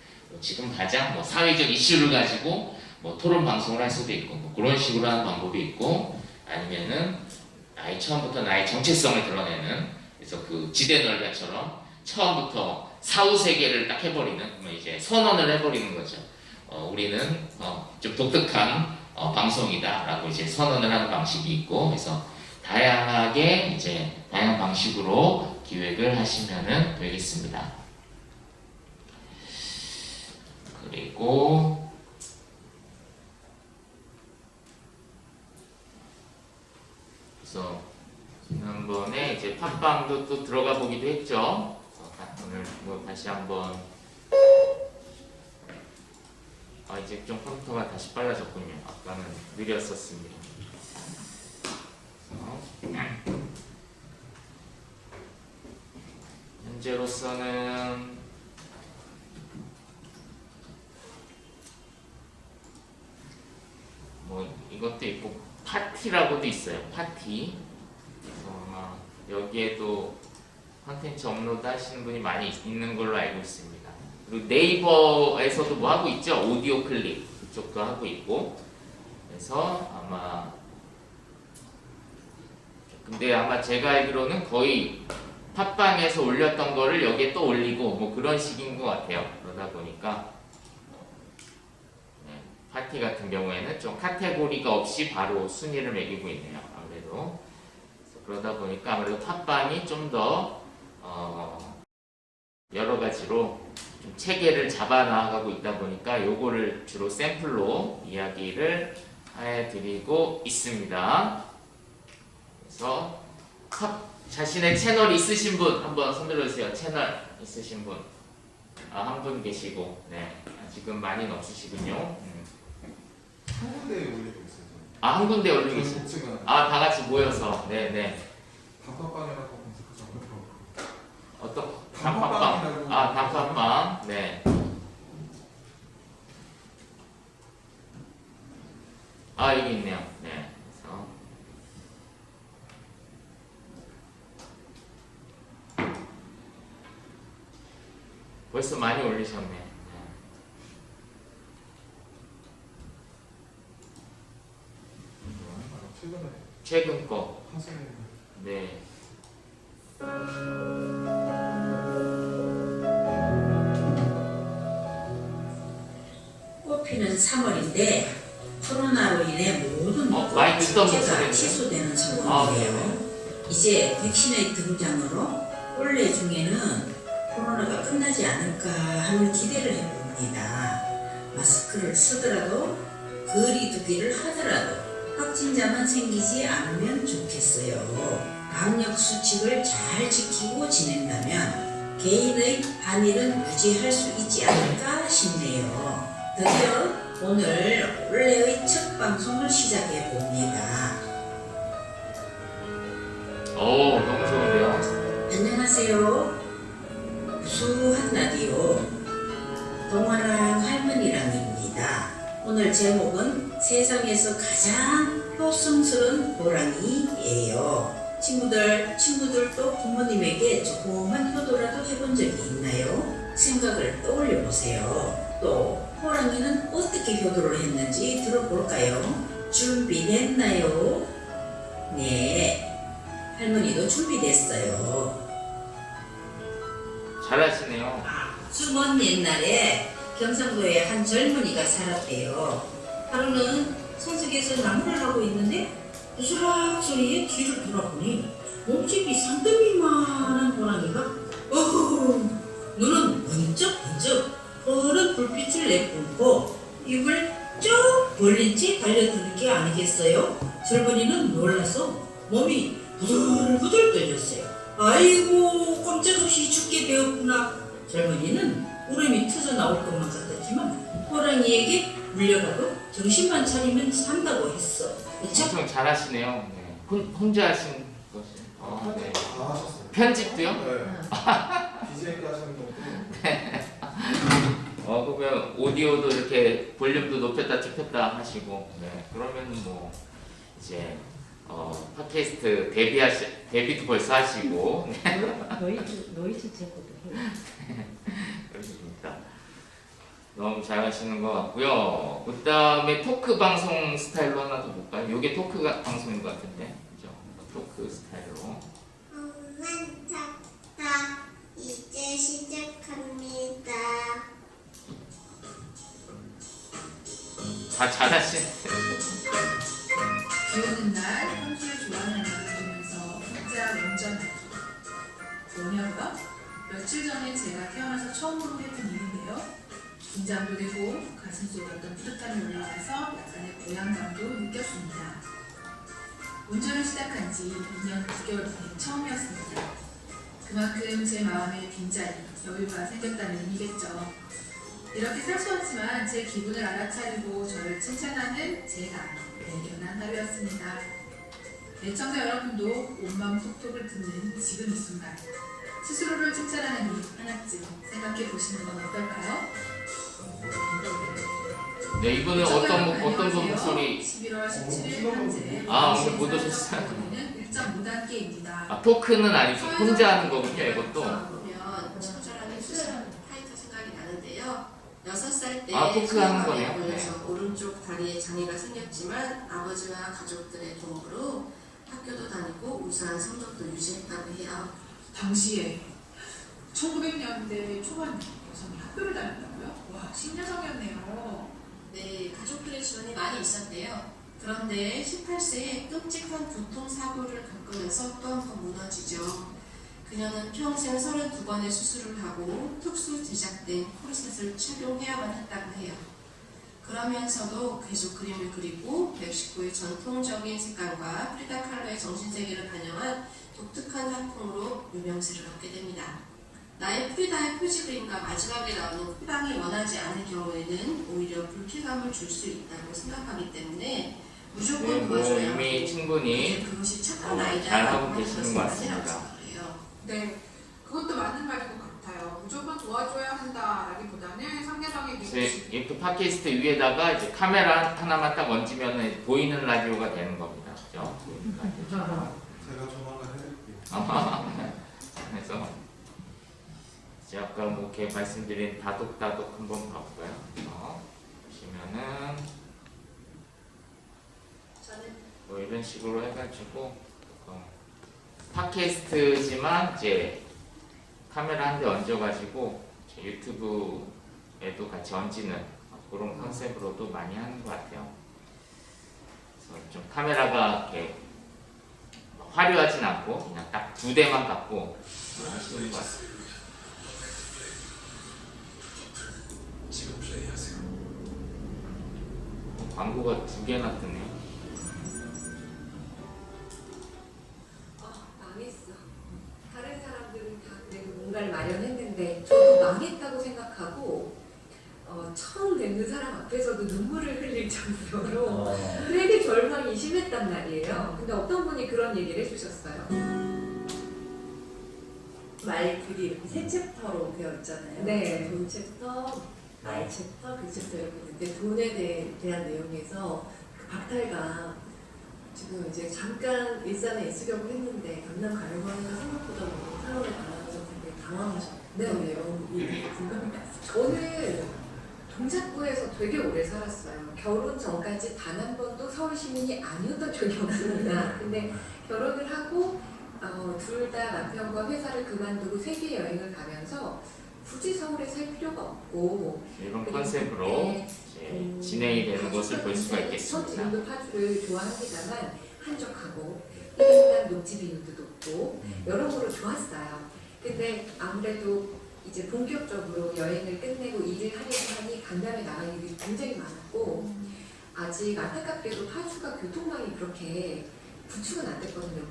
지금 가장 뭐 사회적 이슈를 가지고 뭐 토론 방송을 할 수도 있고 뭐 그런 식으로 하는 방법이 있고 아니면은 처음부터 나의 정체성을 드러내는 그래서 그 지대널가처럼 처음부터 사후 세계를 딱 해버리는 이제 선언을 해버리는 거죠. 우리는 좀 독특한 방송이다라고 이제 선언을 하는 방식이 있고 그래서 다양하게 이제 다양한 방식으로 기획을 하시면 되겠습니다. 그리고 그래서 지난번에 이제 팟빵도 또 들어가 보기도 했죠. 오늘 뭐 다시 한번 이제 좀 컴퓨터가 다시 빨라졌군요. 아까는 느렸었습니다. 현재로서는 뭐 이것도 있고 파티라고도 있어요. 파티. 그래서 아마 여기에도 콘텐츠 업로드 하시는 분이 많이 있는 걸로 알고 있습니다. 그리고 네이버에서도 뭐 하고 있죠? 오디오 클립 그쪽도 하고 있고. 그래서 아마 근데 아마 제가 알기로는 거의 팟빵에서 올렸던 거를 여기에 또 올리고 뭐 그런 식인 것 같아요. 그러다 보니까 파티 같은 경우에는 좀 카테고리가 없이 바로 순위를 매기고 있네요. 아무래도 그러다 보니까 아무래도 팟빵이 좀 더 여러 가지로 좀 체계를 잡아 나가고 있다 보니까 요거를 주로 샘플로 이야기를 해드리고 있습니다. 그래서 자신의 채널 있으신 분 한번 손들어 주세요. 채널 있으신 분. 한 분 계시고, 네. 아직은 많이는 없으시군요. 한 군데에 올리고 있어요. 한 군데 올리고 있어요. 복층은 다 같이 모여서, 네네. 단팥빵이라고 검색하자고요. 어떤 단팥빵이라고. 단팥빵. 네. 여기 있네요. 네. 그래서 벌써 많이 올리셨네. 네. 최근에 최근 거. 하세요. 네. 꽃피는 3월인데 코로나로 인해 모든 많이 듣던 축제가 목소리인데. 취소되는 네. 상황이에요. 이제 백신의 등장으로 올해 중에는 코로나가 끝나지 않을까 하는 기대를 해봅니다. 마스크를 쓰더라도 거리 두기를 하더라도 확진자만 생기지 않으면 좋겠어요. 방역 수칙을 잘 지키고 지낸다면 개인의 반일은 유지할 수 있지 않을까 싶네요. 드디어 오늘 올해의 첫 방송을 시작해 봅니다. 너무 좋은데요. 안녕하세요. 구수한 라디오 동화랑 할머니랑입니다. 오늘 제목은 세상에서 가장 효성스러운 호랑이예요. 친구들도 부모님에게 조그만 효도라도 해본 적이 있나요? 생각을 떠올려 보세요. 또 호랑이는 어떻게 효도를 했는지 들어볼까요? 준비됐나요? 네, 할머니도 준비됐어요. 잘하시네요. 수먼 옛날에 경상도에 한 젊은이가 살았대요. 하루는 산속에서 나무를 하고 있는데 부스락 소리에 뒤를 돌아보니 몸집이 산더미만한 호랑이가 눈은 번쩍번쩍 푸른 불빛을 내뿜고 입을 쭉 벌린 채 달려드는 게 아니겠어요? 젊은이는 놀라서 몸이 부들부들 떨렸어요. 아이고, 꼼짝없이 죽게 되었구나. 젊은이는 울음이 터져 나올 것만 같았지만 호랑이에게 물려가도 정신만 차리면 산다고 했어. 엄청 잘하시네요. 네. 혼자 하신 것이. 네. 다 하셨어요. 편집도요? 네. BJ가 하시는 것도 그러면 오디오도 이렇게 볼륨도 높였다 좁혔다 하시고, 네. 그러면 뭐 이제 팟캐스트 데뷔도 벌써 하시고, 네. 노이즈 제거도 해요. 그렇습니다. 너무 잘하시는 것 같고요. 그 다음에 토크 방송 스타일로 하나 더 볼까요? 이게 토크 방송인 것 같은데, 그죠? 토크 스타일로. 한탁탁 이제 시작합니다. 다 잘하시네. 비 오는 날 평소에 좋아하는 음악을 들으면서 혼자 운전하기. 뭐냐고요? 며칠 전에 제가 태어나서 처음으로 해본 일인데요. 긴장도 되고 가슴속에 어떤 뿌듯함이 올라와서 약간의 고향감도 느꼈습니다. 운전을 시작한 지 2년 9개월 만에 처음이었습니다. 그만큼 제 마음에 빈자리, 여유가 생겼다는 의미겠죠. 이렇게 사소하지만 제 기분을 알아차리고 저를 칭찬하는 제가 대견한 하루였습니다. 애청자 여러분도 온마음 톡톡을 듣는 지금 이 순간 스스로를 칭찬하는 일 하나쯤 생각해 보시는 건 어떨까요? 네, 이분은 어떤 분 목소리? 11월 17일 현재 오늘 못 오셨어요? 1.5단계입니다. 토크는 아니고 혼자 하는 거군요, 이것도. 보면 친절하게 수상 파이터 생각이 나는데요. 6살 때 토크 하는 소아암에 거네요. 걸려서 오른쪽 다리에 장애가 생겼지만 아버지와 가족들의 도움으로 학교도 다니고 우수한 성적도 유지했다고 해요. 당시에 1900년대 초반 여성이 학교를 다녔다고요? 와, 신여성이었네요. 네, 가족들의 있었대요. 그런데 18세에 끔찍한 교통사고를 겪으면서 또 한 번 무너지죠. 그녀는 평생 32번의 수술을 하고 특수 제작된 코르셋을 착용해야만 했다고 해요. 그러면서도 계속 그림을 그리고 멕시코의 전통적인 색감과 프리다 칼로의 정신세계를 반영한 독특한 작품으로 유명세를 얻게 됩니다. 나의 프리다의 표지 그림과 마지막에 나오는 후방이 원하지 않을 경우에는 오히려 불쾌감을 줄 수 있다고 생각하기 때문에 무조건 도와줘야 하고 이미 충분히 그것이 착한 아이다 잘하고 계시는 것 같습니다. 생각해요. 네, 그것도 맞는 말인 것 같아요. 무조건 도와줘야 한다라기보다는 상대방의 그래서 이렇게 팟캐스트 위에다가 이제 카메라 하나만 딱 얹으면 보이는 라디오가 되는 겁니다. 그죠? 보이는 라디오처럼. 제가 조만간 해드릴게요. 그래서 이제 아까 뭐 이렇게 말씀드린 다독다독 한번 봐볼까요? 보시면은 뭐 이런 식으로 해가지고 팟캐스트지만 이제 카메라 한 대 얹어가지고 유튜브에도 같이 얹는 그런 컨셉으로도 많이 하는 것 같아요. 그래서 좀 카메라가 이렇게 화려하진 않고 그냥 딱 2대만 갖고 하시는 것 같아요. 지금 플레이하세요. 광고가 2개나 뜨네요. 망했어. 다른 사람들은 다 그래도 뭔가를 마련했는데 저도 망했다고 생각하고 처음 뵙는 사람 앞에서도 눈물을 흘릴 정도로 되게 절망이 심했단 말이에요. 근데 어떤 분이 그런 얘기를 해주셨어요. 말 글이 이렇게 세 챕터로 되어 있잖아요. 네. 돈 챕터, 말 챕터, 그 챕터 이렇게 있는데 돈에 대한 내용에서 그 박탈가 지금 이제 잠깐 일산에 있으려고 했는데 강남 가려고 하니까 생각보다 너무 사람을 당하면서 되게 당황하셨던 네. 내용이 공감이 갔어요. 저는 동작구에서 되게 오래 살았어요. 결혼 전까지 단 한 번도 서울 시민이 아니었던 적이 없습니다. 근데 결혼을 하고 둘 다 남편과 회사를 그만두고 세계 여행을 가면서 굳이 서울에 살 필요가 없고 이런 컨셉으로 네. 이제 진행이 되는 것을 볼 수가 있겠습니다. 지금도 파주를 좋아합니다만 한적하고 일단 녹지 비율도 높고 여러모로 좋았어요. 근데 아무래도 이제 본격적으로 여행을 끝내고 일을 하려고 하니 강남에 나갈 일이 굉장히 많았고 아직 안타깝게도 파주가 교통망이 그렇게 구축은 안 됐거든요.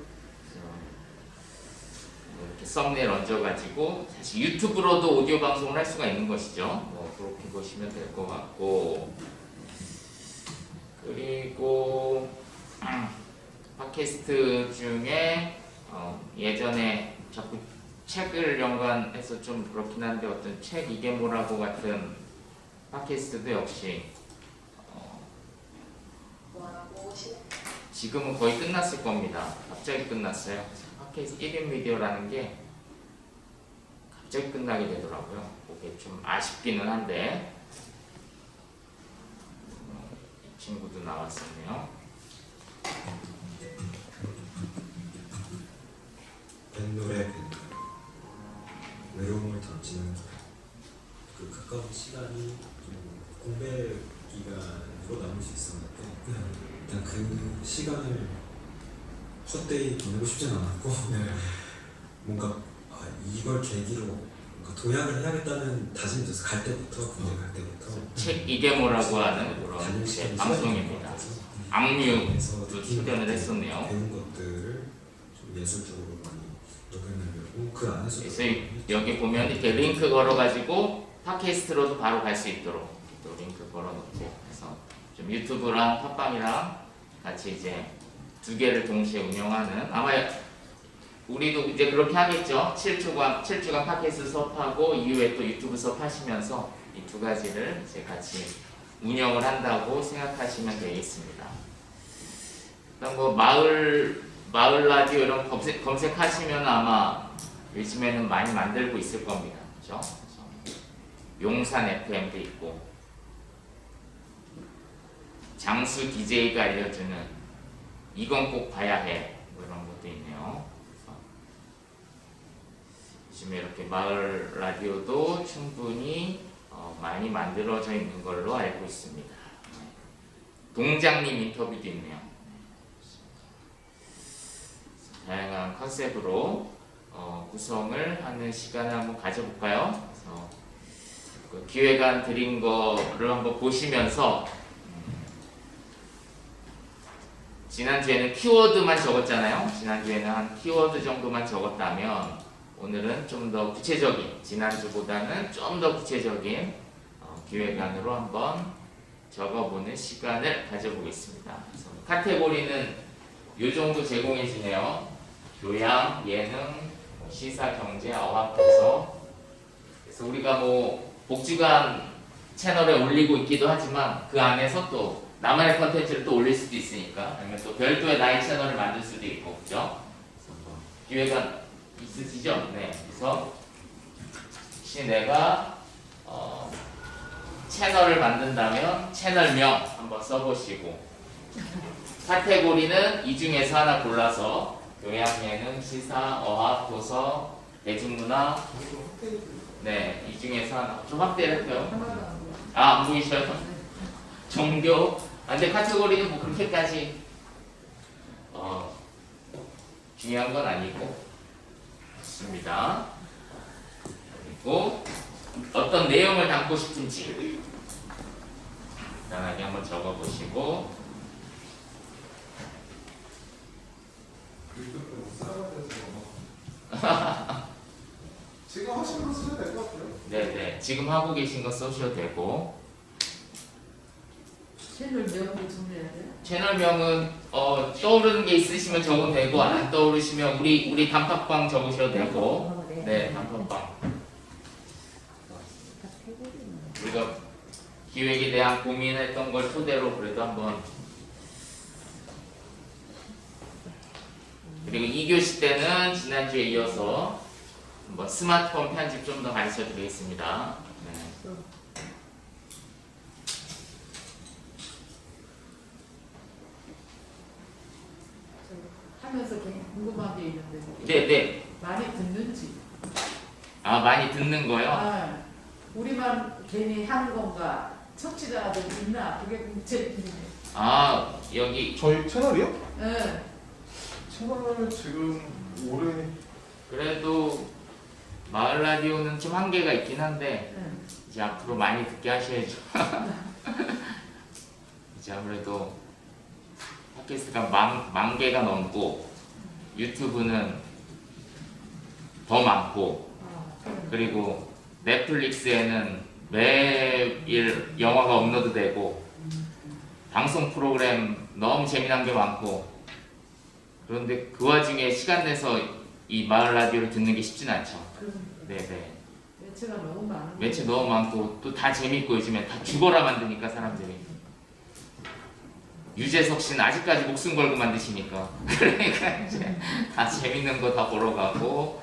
이렇게 썸네일 얹어가지고 사실 유튜브로도 오디오 방송을 할 수가 있는 것이죠. 뭐 그렇게 보시면 될 것 같고 그리고 팟캐스트 중에 예전에 자꾸 책을 연관해서 좀 그렇긴 한데 어떤 책 이게 뭐라고 같은 팟캐스트도 역시 지금은 거의 끝났을 겁니다. 갑자기 끝났어요. 팟캐스트 1인 미디어라는 게 갑자기 끝나게 되더라고요. 그게 좀 아쉽기는 한데 이 친구도 나왔었네요. 뱃노래 외로움을 던지는 그 가까운 시간이 좀 공백 기간으로 남을 수 있었는데 일단 그 시간을 헛되이 보내고 싶진 않았고 뭔가 이걸 계기로 뭔가 도약을 해야겠다는 다짐이 있어서 갈 때부터 군대 갈 때부터 책 이게 뭐라고 하는 그런 이제 방송입니다. 악뮤도 출연을 했었네요. 배운 것들을 좀 예술적으로 많이 녹여내려고 그 안에서 그래서 여기 보면 이렇게 링크 걸어가지고 팟캐스트로도 바로 갈 수 있도록 또 링크 걸어놓고 해서 좀 유튜브랑 팟빵이랑 같이 이제 2개를 동시에 운영하는 아마 우리도 이제 그렇게 하겠죠. 7주간 팟캐스트 수업하고 이후에 또 유튜브 수업 하시면서 이 2가지를 이제 같이 운영을 한다고 생각하시면 되겠습니다. 일단 뭐 마을 라디오 이런 검색하시면 아마 요즘에는 많이 만들고 있을 겁니다. 그렇죠? 용산 FM도 있고 장수 DJ가 알려주는 이건 꼭 봐야 해 뭐 이런 것도 있네요. 요즘에 이렇게 마을 라디오도 충분히 많이 만들어져 있는 걸로 알고 있습니다. 동장님 인터뷰도 있네요. 다양한 컨셉으로 구성을 하는 시간을 한번 가져볼까요? 그래서 그 기획안 드린 거를 한번 보시면서 지난주에는 키워드만 적었잖아요. 지난주에는 한 키워드 정도만 적었다면 오늘은 좀 더 구체적인, 지난주보다는 좀 더 구체적인 기획안으로 한번 적어보는 시간을 가져보겠습니다. 그래서 카테고리는 이 정도 제공해 주네요. 교양, 예능, 시사, 경제, 어학, 도서. 그래서 우리가 뭐 복지관 채널에 올리고 있기도 하지만 그 안에서 또 나만의 컨텐츠를 또 올릴 수도 있으니까, 아니면 또 별도의 나의 채널을 만들 수도 있고, 그죠? 그래서 뭐 기회가 있으시죠? 네. 그래서 혹시 내가 채널을 만든다면 채널명 한번 써보시고, 카테고리는 이 중에서 하나 골라서 교양, 예능, 시사, 어학, 도서, 대중문화, 네, 이 중에서 하나 좀 확대를 할까요? 안 보이셔요? 종교. 근데 카테고리는 뭐 그렇게까지 중요한 건 아니고 좋습니다. 그리고 어떤 내용을 담고 싶은지 간단하게 한번 적어보시고, 글도 좀 써야 돼서 지금 하시는 거 쓰셔도 될 것 같아요. 네네, 지금 하고 계신 거 써주셔도 되고, 채널 명도 정해야 돼요? 채널명은 떠오르는 게 있으시면 적어도 되고, 안 떠오르시면 우리 단팥빵 적으셔도 되고. 네, 단팥빵. 우리가 기획에 대한 고민했던 걸 토대로 그래도 한번. 그리고 2교시 때는 지난주에 이어서 한번 스마트폰 편집 좀 더 가르쳐 드리겠습니다. 네. 하면서 괜히 궁금한 게 있는데 네. 많이 듣는지. 아, 많이 듣는 거요? 우리만 괜히 하는 건가? 청취자들 있나? 그게 제일 궁금해. 여기 저희 채널이요? 네. 채널을 지금 올해 그래도 마을 라디오는 좀 한계가 있긴 한데 네. 이제 앞으로 많이 듣게 하셔야죠. 이제 아무래도 팟캐스트가 만 개가 넘고 유튜브는 더 많고, 그리고 넷플릭스에는 매일 영화가 업로드되고, 방송 프로그램 너무 재미난 게 많고, 그런데 그 와중에 시간 내서 이 마을 라디오를 듣는 게 쉽진 않죠. 네네. 매체가 너무 많은. 매체 너무 많고 또 다 재밌고, 요즘엔 다 죽어라 만드니까 사람들이. 유재석 씨는 아직까지 목숨 걸고 만드시니까 그러니까 이제 다 재밌는 거 다 보러 가고,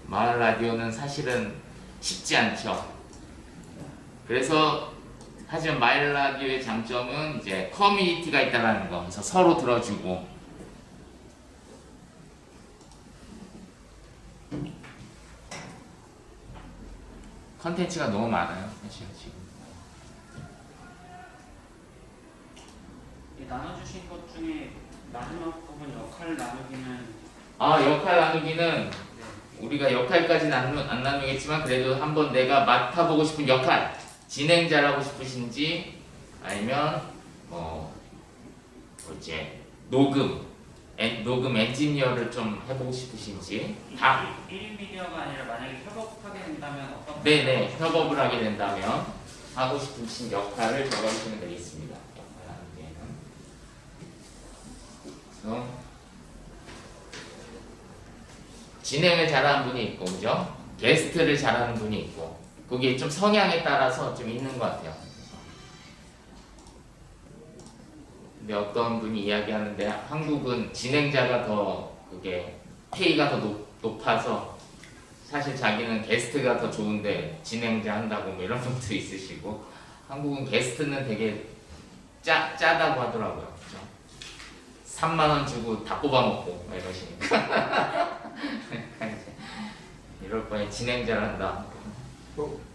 마을 라디오는 사실은 쉽지 않죠. 그래서 하지만 마을 라디오의 장점은 이제 커뮤니티가 있다는 거. 그래서 서로 들어주고, 컨텐츠가 너무 많아요, 사실 지금. 나눠주신 것 중에 마지막 부분 역할 나누기는 역할 나누기는 우리가 역할까지는 안 나누겠지만, 그래도 한번 내가 맡아보고 싶은 역할, 진행자를 하고 싶으신지, 아니면 이제 녹음 엔지니어를 좀 해보고 싶으신지, 다 1인 미디어가 아니라 만약에 협업하게 된다면 어떤 네네, 협업을 하게 된다면 하고 싶으신 역할을 적어주시면 되겠습니다. 그래서 진행을 잘하는 분이 있고, 그죠? 게스트를 잘하는 분이 있고, 그게 좀 성향에 따라서 좀 있는 것 같아요. 근데 어떤 분이 이야기하는데, 한국은 진행자가 더 그게 페이가 더 높아서 사실 자기는 게스트가 더 좋은데 진행자 한다고 뭐 이런 분도 있으시고, 한국은 게스트는 되게 짜다고 하더라고요. 그죠? 3만 원 주고 다 뽑아먹고 이러시니까 이럴 바에 진행자를 한다.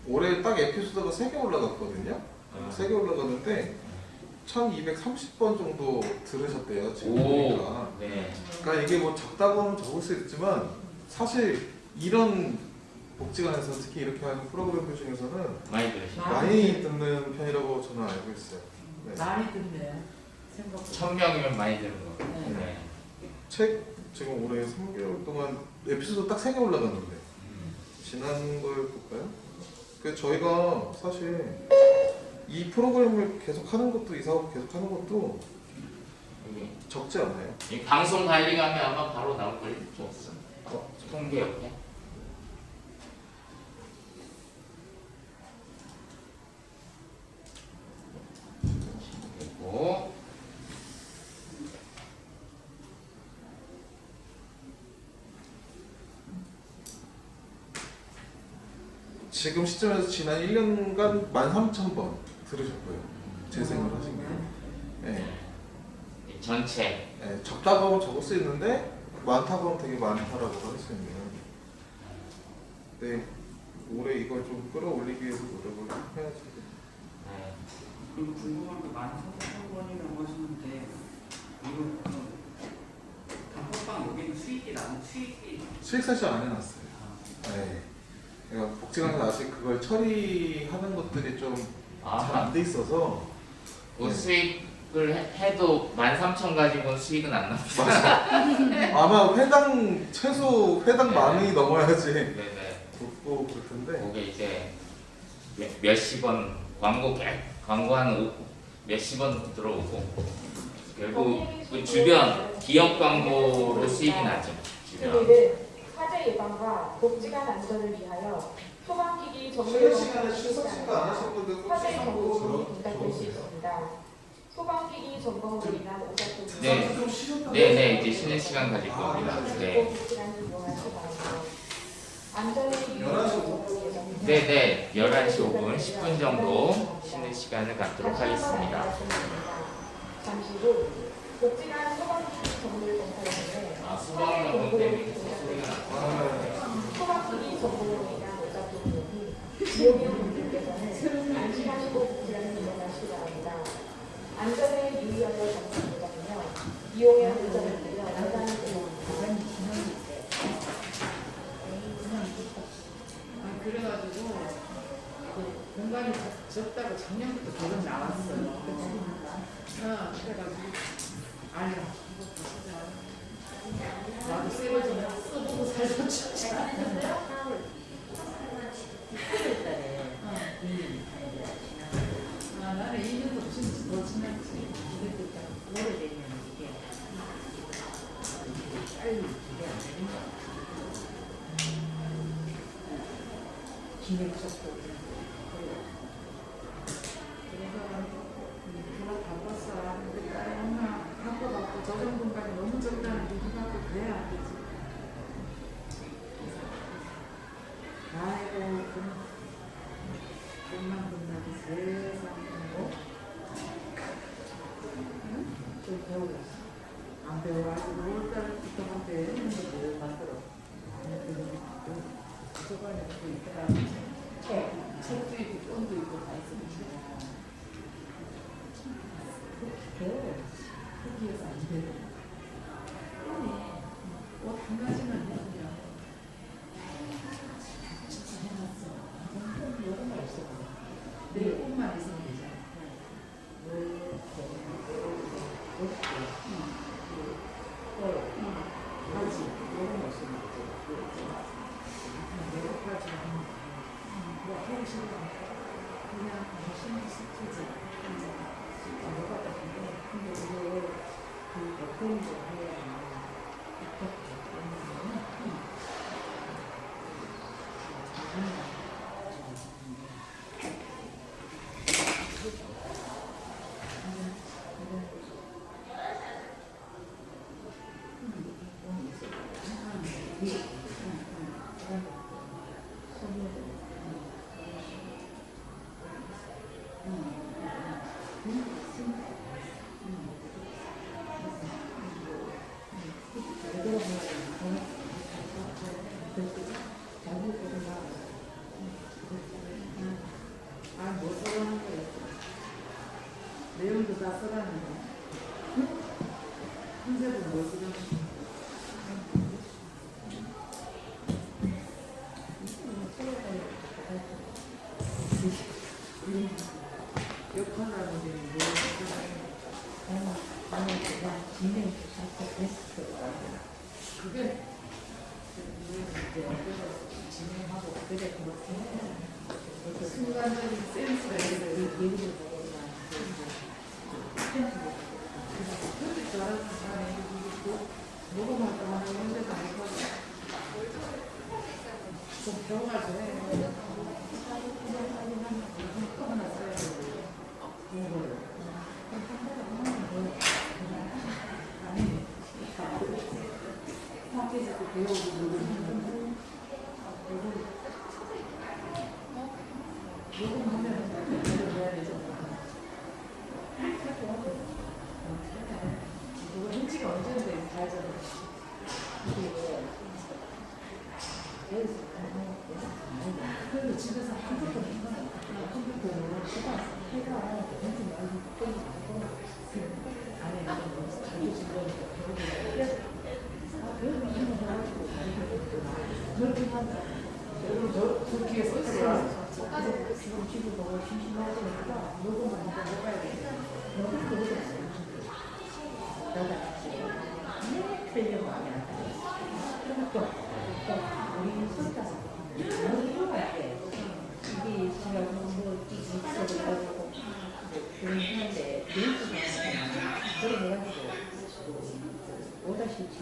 올해 딱 에피소드가 3개 올라갔거든요. 3개 올라갔는데 1230번 정도 들으셨대요 지금 오, 보니까. 네. 그러니까 이게 뭐 적다고 하면 적을 수 있지만 사실 이런 복지관에서 특히 이렇게 하는 프로그램들 중에서는 많이 들으시죠? 많이 듣는 편이라고 저는 알고 있어요. 네. 많이 듣네요. 생각보다. 1000명이면 많이 들은 거. 네. 네. 책 지금 올해 3개월 동안 에피소드 딱 3개 올라갔는데 지난 걸 볼까요? 그 저희가 사실 이 프로그램을 계속 하는 것도 이 사업을 계속 하는 것도 여기 적지 않아요. 이 방송 관리가면 아마 바로 나올 걸요. 없어. 통계 옆에. 그리고 지금 시점에서 지난 1년간 13,000번 들으셨고요. 재생을 하신 게. 네. 이 전체 네, 적다고 하면 적을 수 있는데 많다고 하면 되게 많다라고 할 수 있는. 네, 올해 이걸 좀 끌어올리기 위해서 노력을 해야죠. 네. 그리고 궁금한 게 13,000원이라고 하시는데 이거 단톡방 여기는 수익이 수익 사실 안 해놨어요. 네. 그러니까 복지관에서 아직 그걸 처리하는 것들이 좀 잘 안 돼 있어서 뭐 수익을 해도 13,000 가지고는 수익은 안 납니다. 맞아. 아마 회당 최소 회당 만원이 넘어야지 네네. 붙고 그럴 텐데. 그게 이제 몇십 원 광고하는 몇십 원 들어오고 결국 그 주변 기업 광고로 수익이 나죠. 주변. 우리는 화재 예방과 복지관 안전을 위하여 소방기기 정밀 쉬는 시간에 취소시가 안 하신 분들 꼭 화재 참고 정보를 부탁드릴 수 있습니다. 소방기기 점검으로 인한 오작동 네. 네네 이제 쉬는 시간 가질 겁니다. 네. 복지관을 이용하시기 바랍니다. 안전을 위해 11시 5분. 네네 11시 5분 10분 정도 쉬는 시간을 갖도록 하겠습니다. 잠시 후 복지관 소방기기 정밀 검사를 아 소방관 때문에 소리가 났구나. 소방기기 정보로 인한 오작동 및 이용객 분들께서는 안심하시고 복지관을 이용하시기 바랍니다. 안전에 유의하여 정상보다는요 이용의 안전을 위해 안전을 제공합니다. 그래가지고 그 공간이 적다고 작년부터 계속 나왔어요. 그래가지고 아니야. 나도 세번 전에 써보고 살도 춥지. 나는 2년도 무슨 더 지났지. 오래되면 이게 빨리 이게 안 되는 기획 속도. 그래서 누가 바빴어 하는데 엄마 바꿔갖고 저 정도까지 너무 적다는데 누가 그래야 안 되지. 아이고 돈만 돈다고 세상에 좀 배우겠어. 안 배워가지고 5월달부터 한테 했는데 뭘 만들어. 저번에 또 있다가 책도 있고 돈도 있고 다 있으니까 배워야지. 거기에서 안 되고 옷한 가지만 해주면 진짜 해놨어. 요거만 있어. 내 옷만 있으면 되잖아. 바지 요거만 있으면 되지. 내가까지 뭐 하고 싶은 거 그냥 신경 쓰지. 내가 같은데 근데 이게 그 어떤 거 해야 되나 어떻게 내용도 다 써놨는데. 컨셉은 뭘 그려? 역할하는 게 그게 이제 진행하고 그래 그렇게 순간적인 센스가 있어요. 그렇게 잘하는 사람이 있고 녹음할 때 하는 문제가 아니고 좀 배워가서 해. 그래도 집에서 컴퓨터로 컴퓨터로 해가 안에 자기 집에서 그렇게 한다. 그렇게 썼어요. 지금 집을 너무 심심하니까 녹음을 한번 해봐야겠다. 너무 그러겠어요. 나도 같이 틀려고 하면 그러니까 우리 손자서 너무 좋아해. 이게 제가 뭐 있어도 가지고 그런 하는데 뉴스가 그래가지고 오다시피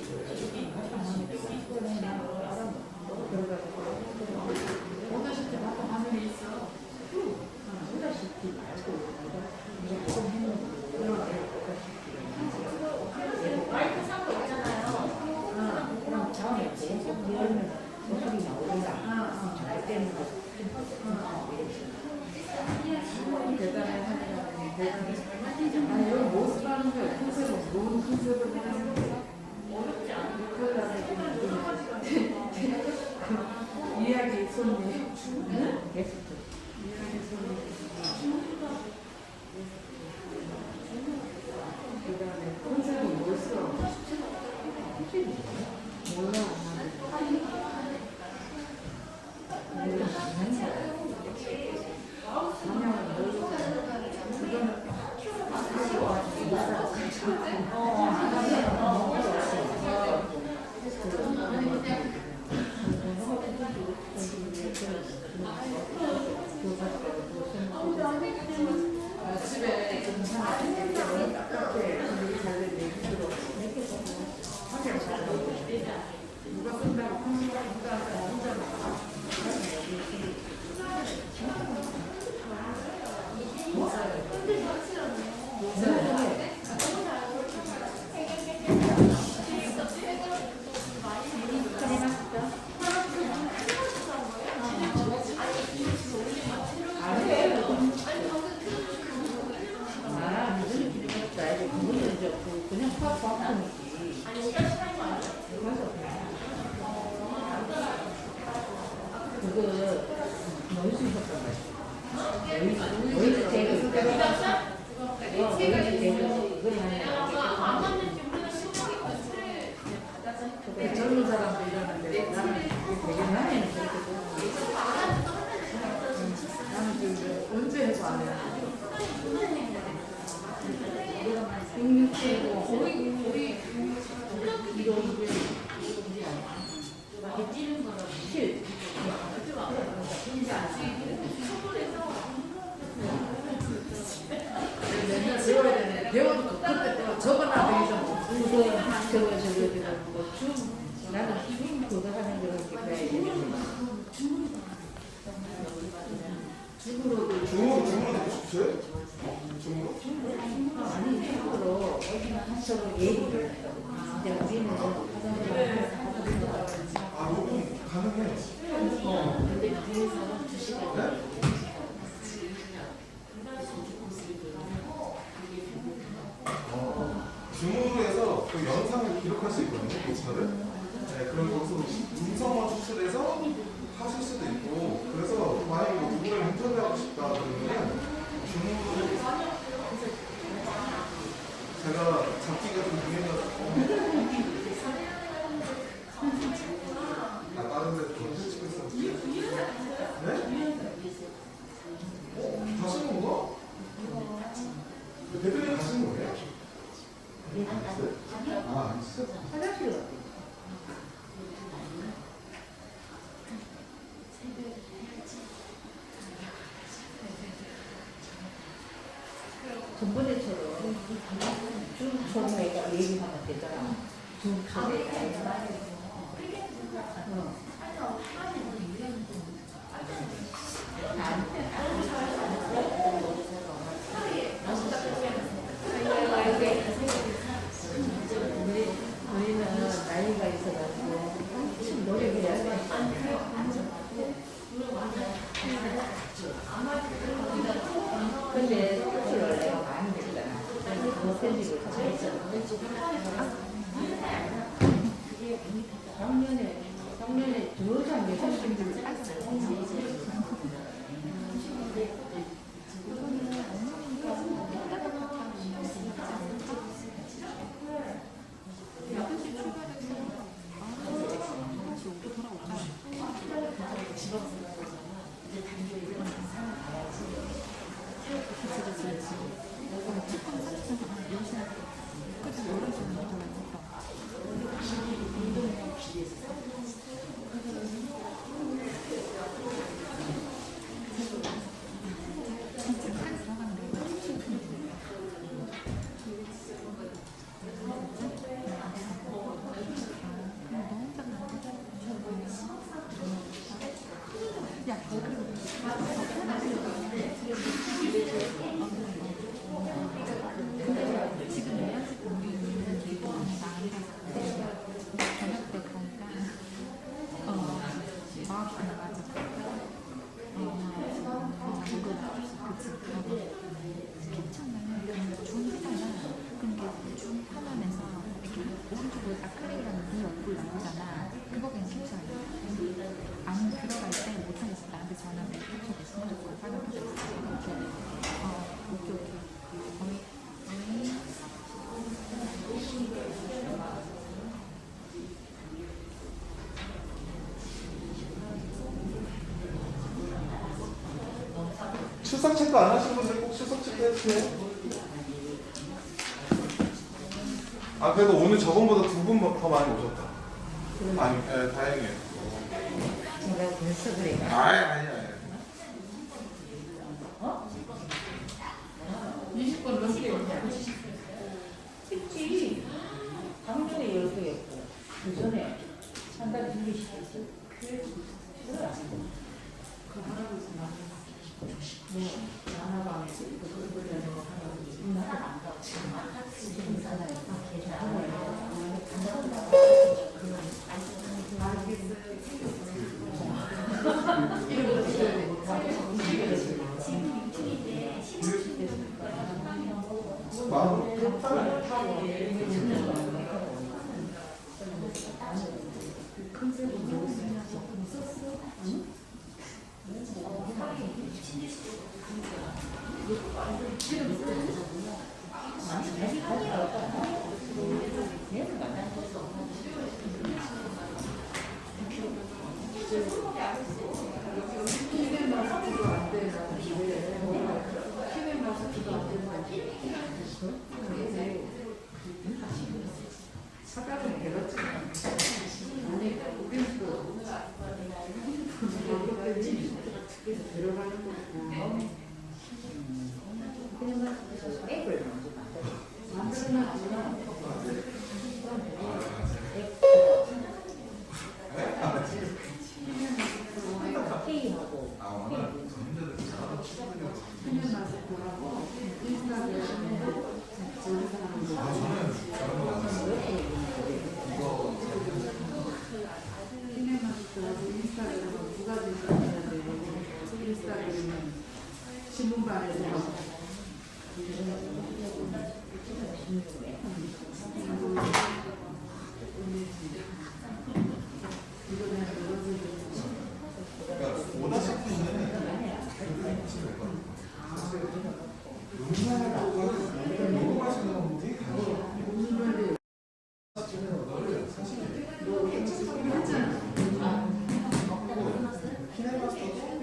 오다시피 하고 화면에 있어. 오다시피 말고 이제 좀 해놓은 마이크 상도 있잖아요. 그럼 다음에 계속 열면 소리 나오니까 잘 때는 대단해 하니까 대단해. 아니 여기 뭐 쓰라는 거야? 컨셉은 뭔 컨셉을 하는 거야? 어렵지 않아. 이야기 손님 게스트 이야기 손님 그 다음에 컨셉이 뭐였어? 몰라 집에 좀 사는 게 카페 잘 내기로 하게 잘하고 누가 쓴다고 누가 혼자 그냥 확 바꾸는지 그거 너희도 있었단 말이야. 너희도 대고 너희도 대고 그걸 하는 젊은 사람도 이러는데 나는 되게 나는 그렇게 나는 지금 언제 해서 안 해. 667 거의 이런 찌는 거는 실 맨날 배워야 되네. 배워도 그때 적어놔도 되잖아. 저거 나는 그거 하는 거밖에 봐야 되는데 중으로도 주문도 싶어요? 중으로? 아니 중으로 서로 얘기를 이제 우리는 녹음 가능해. 근데 뒤에서 2시간 줌으로 해서 그 영상을 기록할 수 있거든요, 보스터를. 네, 그럼 거기서 음성만 추출해서 하실 수도 있고, 그래서 만약에 누구를 인터뷰하고 싶다 그러면 줌으로 대표님 가시는 거예요? 아, 진짜? 화장실 갔대. 전번에처럼 중초내가 얘기하면 되잖아. 중초내가. 우리는 나이가 있어가지고 한참 노력을 해야 돼. 근데 스포츠를 내가 많이 했잖아. 그 편집을 좀 했잖아. 작년에 저장 예술팀들 출석 체크 안 하신 분들 꼭 출석 체크 해주세요. 아, 그래도 오늘 저번보다 2분 더 많이 오셨다. 아니, 예, 다행이에요. 제가 벌써 그래. 아니. 어? 20분 넘게 오냐? 했지. 작년에 10개였고, 그 전에 한 달에 2개씩 했어. 그 할아버지 뭐 하나가 그거를 하나 안 가고 지금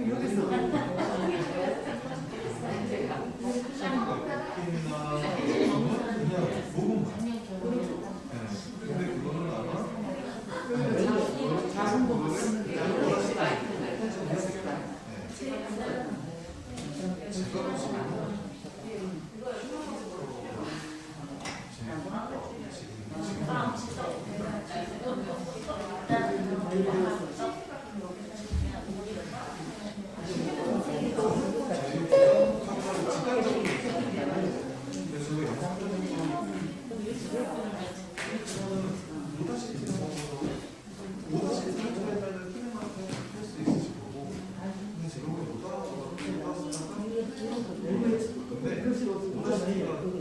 여기서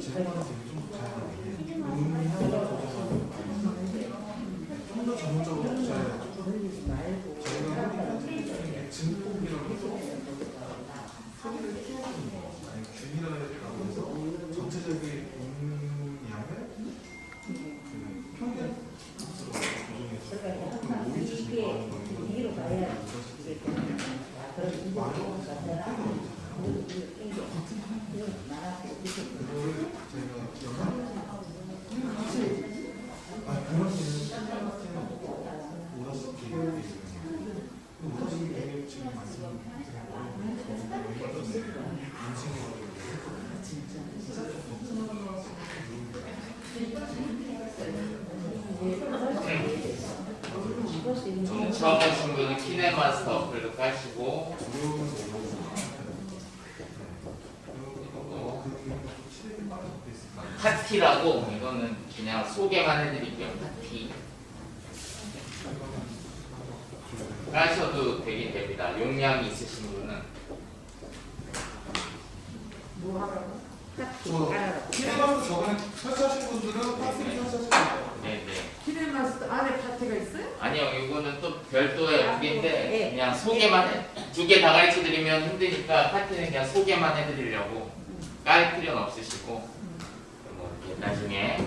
제공하는 되게 좀 다양하게 음향 조정하는 좀더 전문적으로 투자해가지고 저희가 하는 증폭이라고 해서 소리를 키워주는 거 아니 균이라고 해서 전체적인 음량을 그 평균 값으로 조정해서 그 노이즈 제거하는 거 이런 그거를 제가 사실 그런 오다시피 오다시피 지금 말씀드린 저는 처음 하신 분은 키네마스터 어플도 까시고 파티라고 이거는 그냥 소개만 해드릴게요. 파티 까셔도 되긴 됩니다. 용량이 있으신 분은. 뭐 하라고? 키네마스터 저번에 설치하신 분들은 파티를 설치하시면 돼요. 네네. 키네마스터 안에 파티가 있어요? 아니요, 이거는 또 별도의 앱인데 그냥 소개만 해. 두 개 다 가르쳐 드리면 힘드니까 파티는 그냥 소개만 해드리려고 깔 필요는 없으시고 뭐 이렇게 나중에.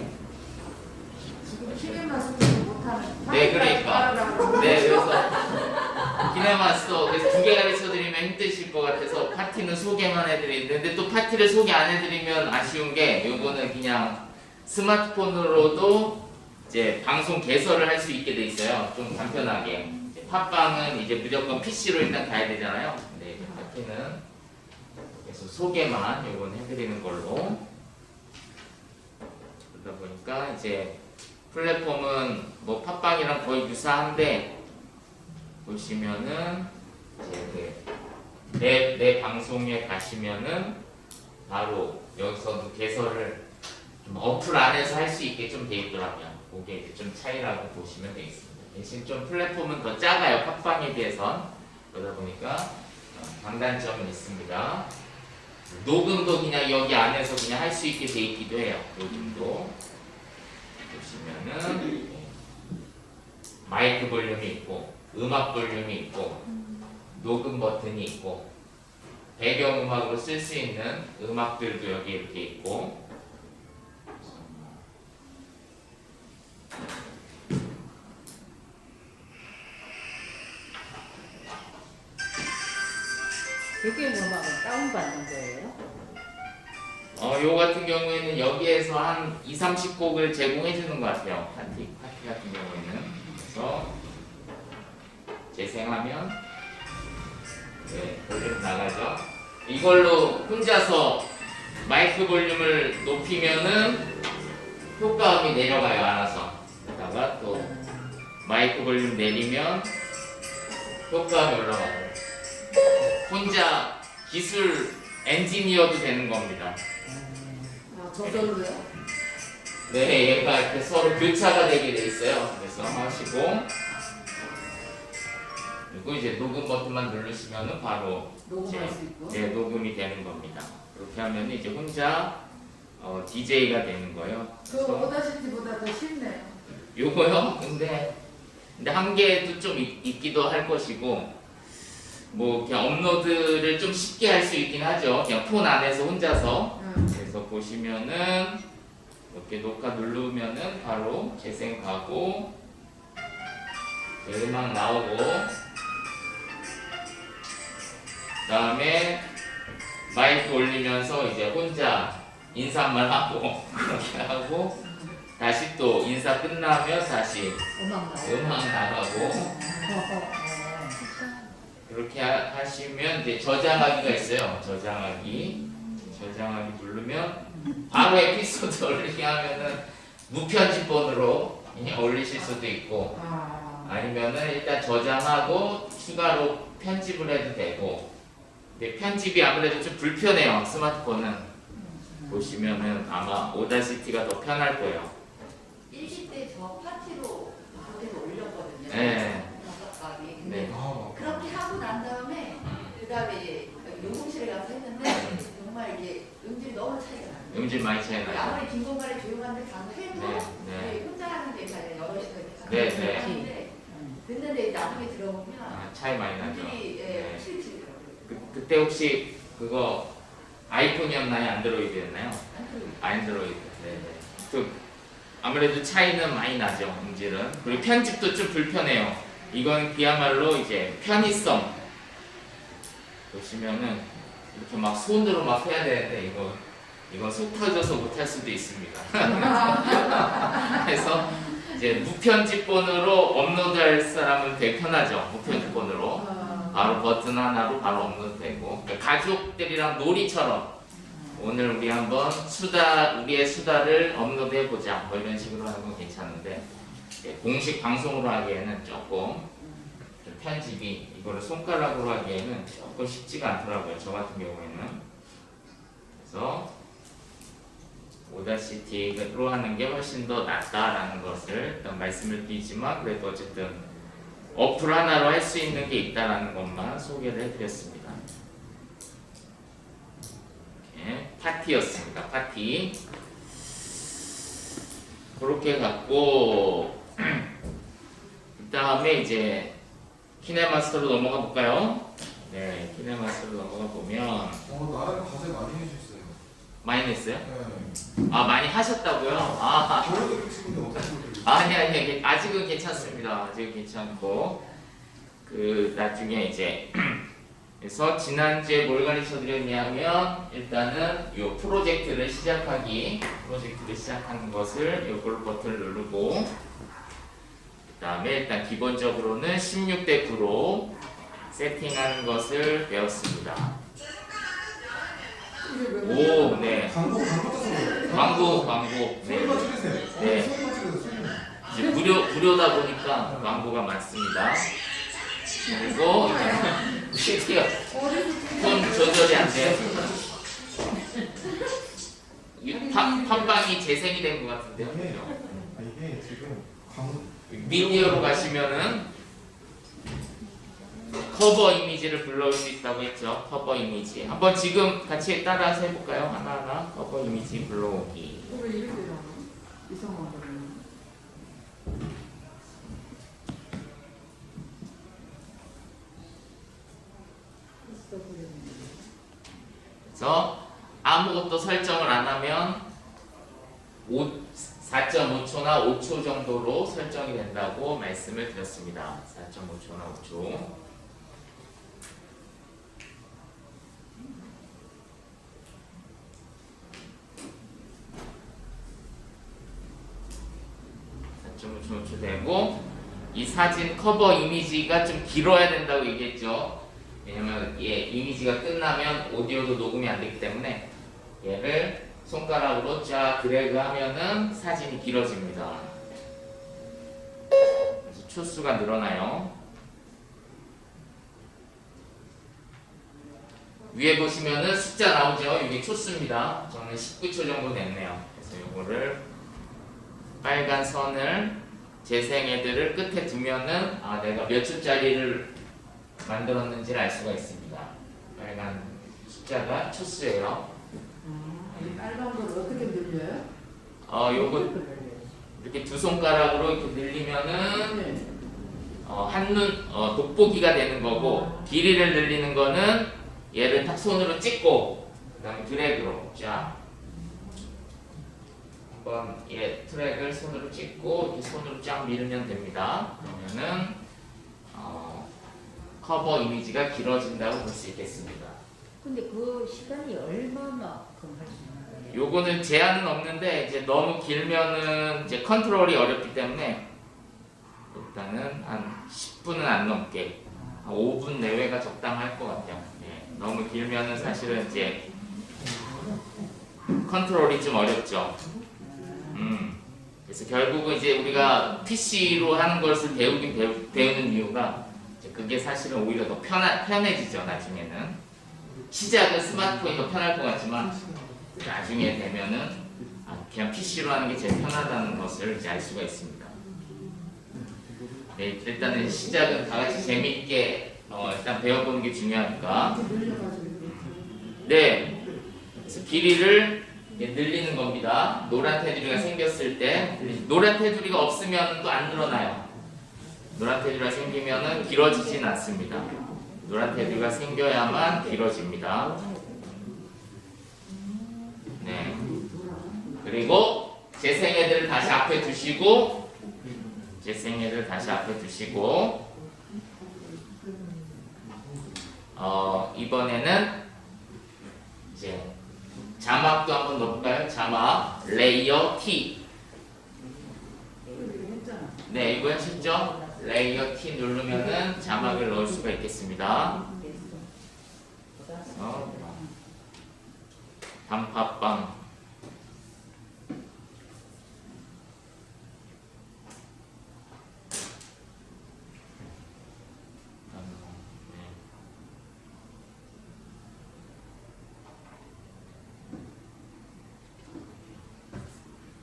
지금 키네마스터 못하는. 네, 그러니까. 네, 그래서 키네마스터 그래서 두 개 가르쳐 드리면 힘드실 것 같아서 파티는 소개만 해드리는데 또 파티를 소개 안 해드리면 아쉬운 게 이거는 그냥 스마트폰으로도 이제 방송 개설을 할 수 있게 돼 있어요. 좀 간편하게. 이제 팟빵은 이제 무조건 PC로 일단 가야 되잖아요. 근데 이제 파티는 그래서 소개만 이건 해드리는 걸로. 그러다 보니까 이제 플랫폼은 뭐 팟빵이랑 거의 유사한데 보시면은 이제 내 방송에 가시면은 바로 여기서도 개설을 좀 어플 안에서 할 수 있게 좀 돼 있더라고요. 그게 이제 좀 차이라고 보시면 되겠습니다. 대신 좀 플랫폼은 더 작아요. 팟빵에 비해선. 그러다 보니까 장단점은 있습니다. 녹음도 그냥 여기 안에서 그냥 할 수 있게 돼 있기도 해요. 녹음도 보시면은 마이크 볼륨이 있고 음악 볼륨이 있고 녹음 버튼이 있고 배경음악으로 쓸 수 있는 음악들도 여기 이렇게 있고 배경 음악은 다운받는 거예요? 요 같은 경우에는 여기에서 한 20-30곡을 제공해 주는 것 같아요. 파티 같은 경우에는. 그래서 재생하면 네, 볼륨 나가죠. 이걸로 혼자서 마이크 볼륨을 높이면은 효과음이 내려가요. 알아서. 그러다가 또 마이크 볼륨 내리면 효과음이 올라가요. 혼자 기술 엔지니어도 되는 겁니다. 아, 저절로요? 네, 얘가 이렇게 서로 교차가 되게 돼 있어요. 그래서 하시고 그리고 이제 녹음 버튼만 누르시면은 바로 녹음할 수 있고. 네, 녹음이 되는 겁니다. 그렇게 하면 이제 혼자 DJ가 되는 거예요. 그 오다시티보다 더 쉽네요. 요거요? 근데 한계도 좀 있기도 할 것이고 뭐 그냥 업로드를 좀 쉽게 할 수 있긴 하죠. 그냥 폰 안에서 혼자서. 그래서 보시면은 이렇게 녹화 누르면은 바로 재생 가고 음악 나오고 그다음에 마이크 올리면서 이제 혼자 인사말 하고 그렇게 하고 다시 또 인사 끝나면 다시 음악 나가고 그렇게 하시면 이제 저장하기가 있어요. 저장하기 누르면 바로 에피소드 올리기 하면은 무편집본으로 올리실 수도 있고 아니면은 일단 저장하고 추가로 편집을 해도 되고 근데 편집이 아무래도 좀 불편해요. 스마트폰은 보시면은 아마 오다시티가 더 편할 거예요. 1기 저 파티로 그렇게 올렸거든요. 네. 근데 네. 그렇게 하고 난 다음에 그다음에 이제 녹음실에 가서 했는데 정말 이게 음질이 너무 차이가 나요. 음질 많이 차이 나죠. 아무리 긴 공간에 조용한데 가서 해도 네. 혼자 하는 데잖아요. 여럿이서 이렇게 네, 가서 네. 하는데 듣는데 나중에 들어보면 차이 많이 나죠. 음질이 네. 확실히 틀리더라고요. 그때 혹시 그거 아이폰이었나요? 안드로이드였나요? 안드로이드. 네네. 그 아무래도 차이는 많이 나죠. 음질은. 그리고 편집도 좀 불편해요. 이건 그야말로 이제 편의성. 보시면은 이렇게 막 손으로 막 해야 되는데 이건 속 터져서 못할 수도 있습니다. 그래서 이제 무편집본으로 업로드할 사람은 되게 편하죠. 무편집본으로 바로 버튼 하나로 바로 업로드되고, 그러니까 가족들이랑 놀이처럼 오늘 우리 한번 우리의 수다를 업로드해 보자 뭐 이런 식으로 하는 건 괜찮은데, 공식 방송으로 하기에는 조금 좀 편집이 이거를 손가락으로 하기에는 조금 쉽지가 않더라고요. 저 같은 경우에는. 그래서 오다시티로 하는 게 훨씬 더 낫다라는 것을 일단 말씀을 드리지만, 그래도 어쨌든 어플 하나로 할 수 있는 게 있다라는 것만 소개를 해드렸습니다. 이렇게 파티였습니다. 파티. 그렇게 갖고 그 다음에 이제 키네마스터로 넘어가 볼까요? 네, 키네마스터로 넘어가 보면 나름 과제 많이 해주셨어요. 많이 냈어요? 네. 아, 많이 하셨다고요? 아, 저희도 치는데 어떻게 보세요? 아니, 아직은 괜찮습니다. 아직은 괜찮고, 그 나중에 이제 그래서 지난주에 뭘 가르쳐 드렸냐면, 일단은 이 프로젝트를 시작하는 것을 요걸 버튼을 누르고, 그 다음에 일단 기본적으로는 16대 9로 세팅하는 것을 배웠습니다. 오, 네. 광고 떠서 그래요. 광고. 소리만 줄이세요. 네. 소리만 줄여서 소리만. 이제 무료다 보니까 광고가 많습니다. 그리고 드디어 톤 조절이 안 돼요. 팟빵이 재생이 된 것 같은데요. 그죠? 이게 지금 광고 미디어로 가시면은 커버 이미지를 불러올 수 있다고 했죠. 커버 이미지. 한번 지금 같이 따라서 해볼까요? 하나하나 커버 이미지 불러오기. 왜 이렇게 나와? 이상하다. 그래서 아무것도 설정을 안 하면 4.5초나 5초 정도로 설정이 된다고 말씀을 드렸습니다. 4.5초나 5초. 되고, 이 사진 커버 이미지가 좀 길어야 된다고 얘기했죠. 왜냐면 이미지가 끝나면 오디오도 녹음이 안 되기 때문에 얘를 손가락으로 쫙 드래그 하면은 사진이 길어집니다. 그래서 초수가 늘어나요. 위에 보시면은 숫자 나오죠. 이게 초수입니다. 저는 19초 정도 냈네요. 그래서 이거를 빨간 선을 재생 헤드를 끝에 두면은 내가 몇 초짜리를 만들었는지를 알 수가 있습니다. 빨간 숫자가 초수예요. 이 빨간 걸 어떻게 늘려요? 요거 이렇게 두 손가락으로 이렇게 늘리면은 한눈 돋보기가 되는 거고, 길이를 늘리는 거는 얘를 딱 손으로 찍고 그다음에 드래그로 쫙 한번 트랙을 손으로 찍고 이렇게 손으로 쫙 밀면 됩니다. 그러면은 커버 이미지가 길어진다고 볼 수 있겠습니다. 근데 그 시간이 얼마만큼 할 수 있는 거예요? 요거는 제한은 없는데 이제 너무 길면은 이제 컨트롤이 어렵기 때문에 일단은 한 10분은 안 넘게, 한 5분 내외가 적당할 것 같아요. 너무 길면은 사실은 이제 컨트롤이 좀 어렵죠. 그래서 결국은 이제 우리가 PC로 하는 것을 배우는 이유가 이제 그게 사실은 오히려 더 편해지죠. 나중에는 시작은 스마트폰이 더 편할 것 같지만 나중에 되면은 그냥 PC로 하는 게 제일 편하다는 것을 이제 알 수가 있습니다. 네, 일단은 시작은 다 같이 재미있게 일단 배워보는 게 중요하니까. 네, 그래서 길이를 늘리는 겁니다. 노란 테두리가 생겼을 때 노란 테두리가 없으면 또 안 늘어나요. 노란 테두리가 생기면은 길어지진 않습니다. 노란 테두리가 생겨야만 길어집니다. 네. 그리고 재생애들을 다시 앞에 두시고 이번에는 이제 자막도 한번 넣어볼까요? 자막 레이어 T. 네, 이거 하셨죠? 레이어 T 누르면은 자막을 넣을 수가 있겠습니다. 단팥빵.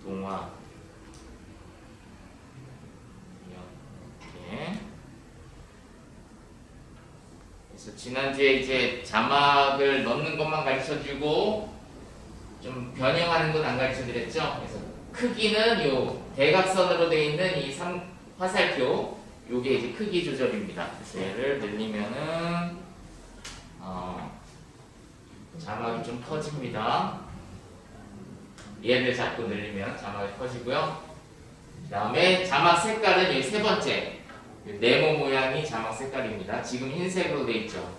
동화. 이렇게. 그래서 지난주에 이제 자막을 넣는 것만 가르쳐주고 좀 변형하는 건 안 가르쳐드렸죠. 그래서 크기는 요 대각선으로 되어 있는 이 화살표, 요게 이제 크기 조절입니다. 그래서 얘를 늘리면은 자막이 좀 커집니다. 얘를 자꾸 늘리면 자막이 커지고요. 그 다음에 자막 색깔은 이 세 번째 네모 모양이 자막 색깔입니다. 지금 흰색으로 되어 있죠.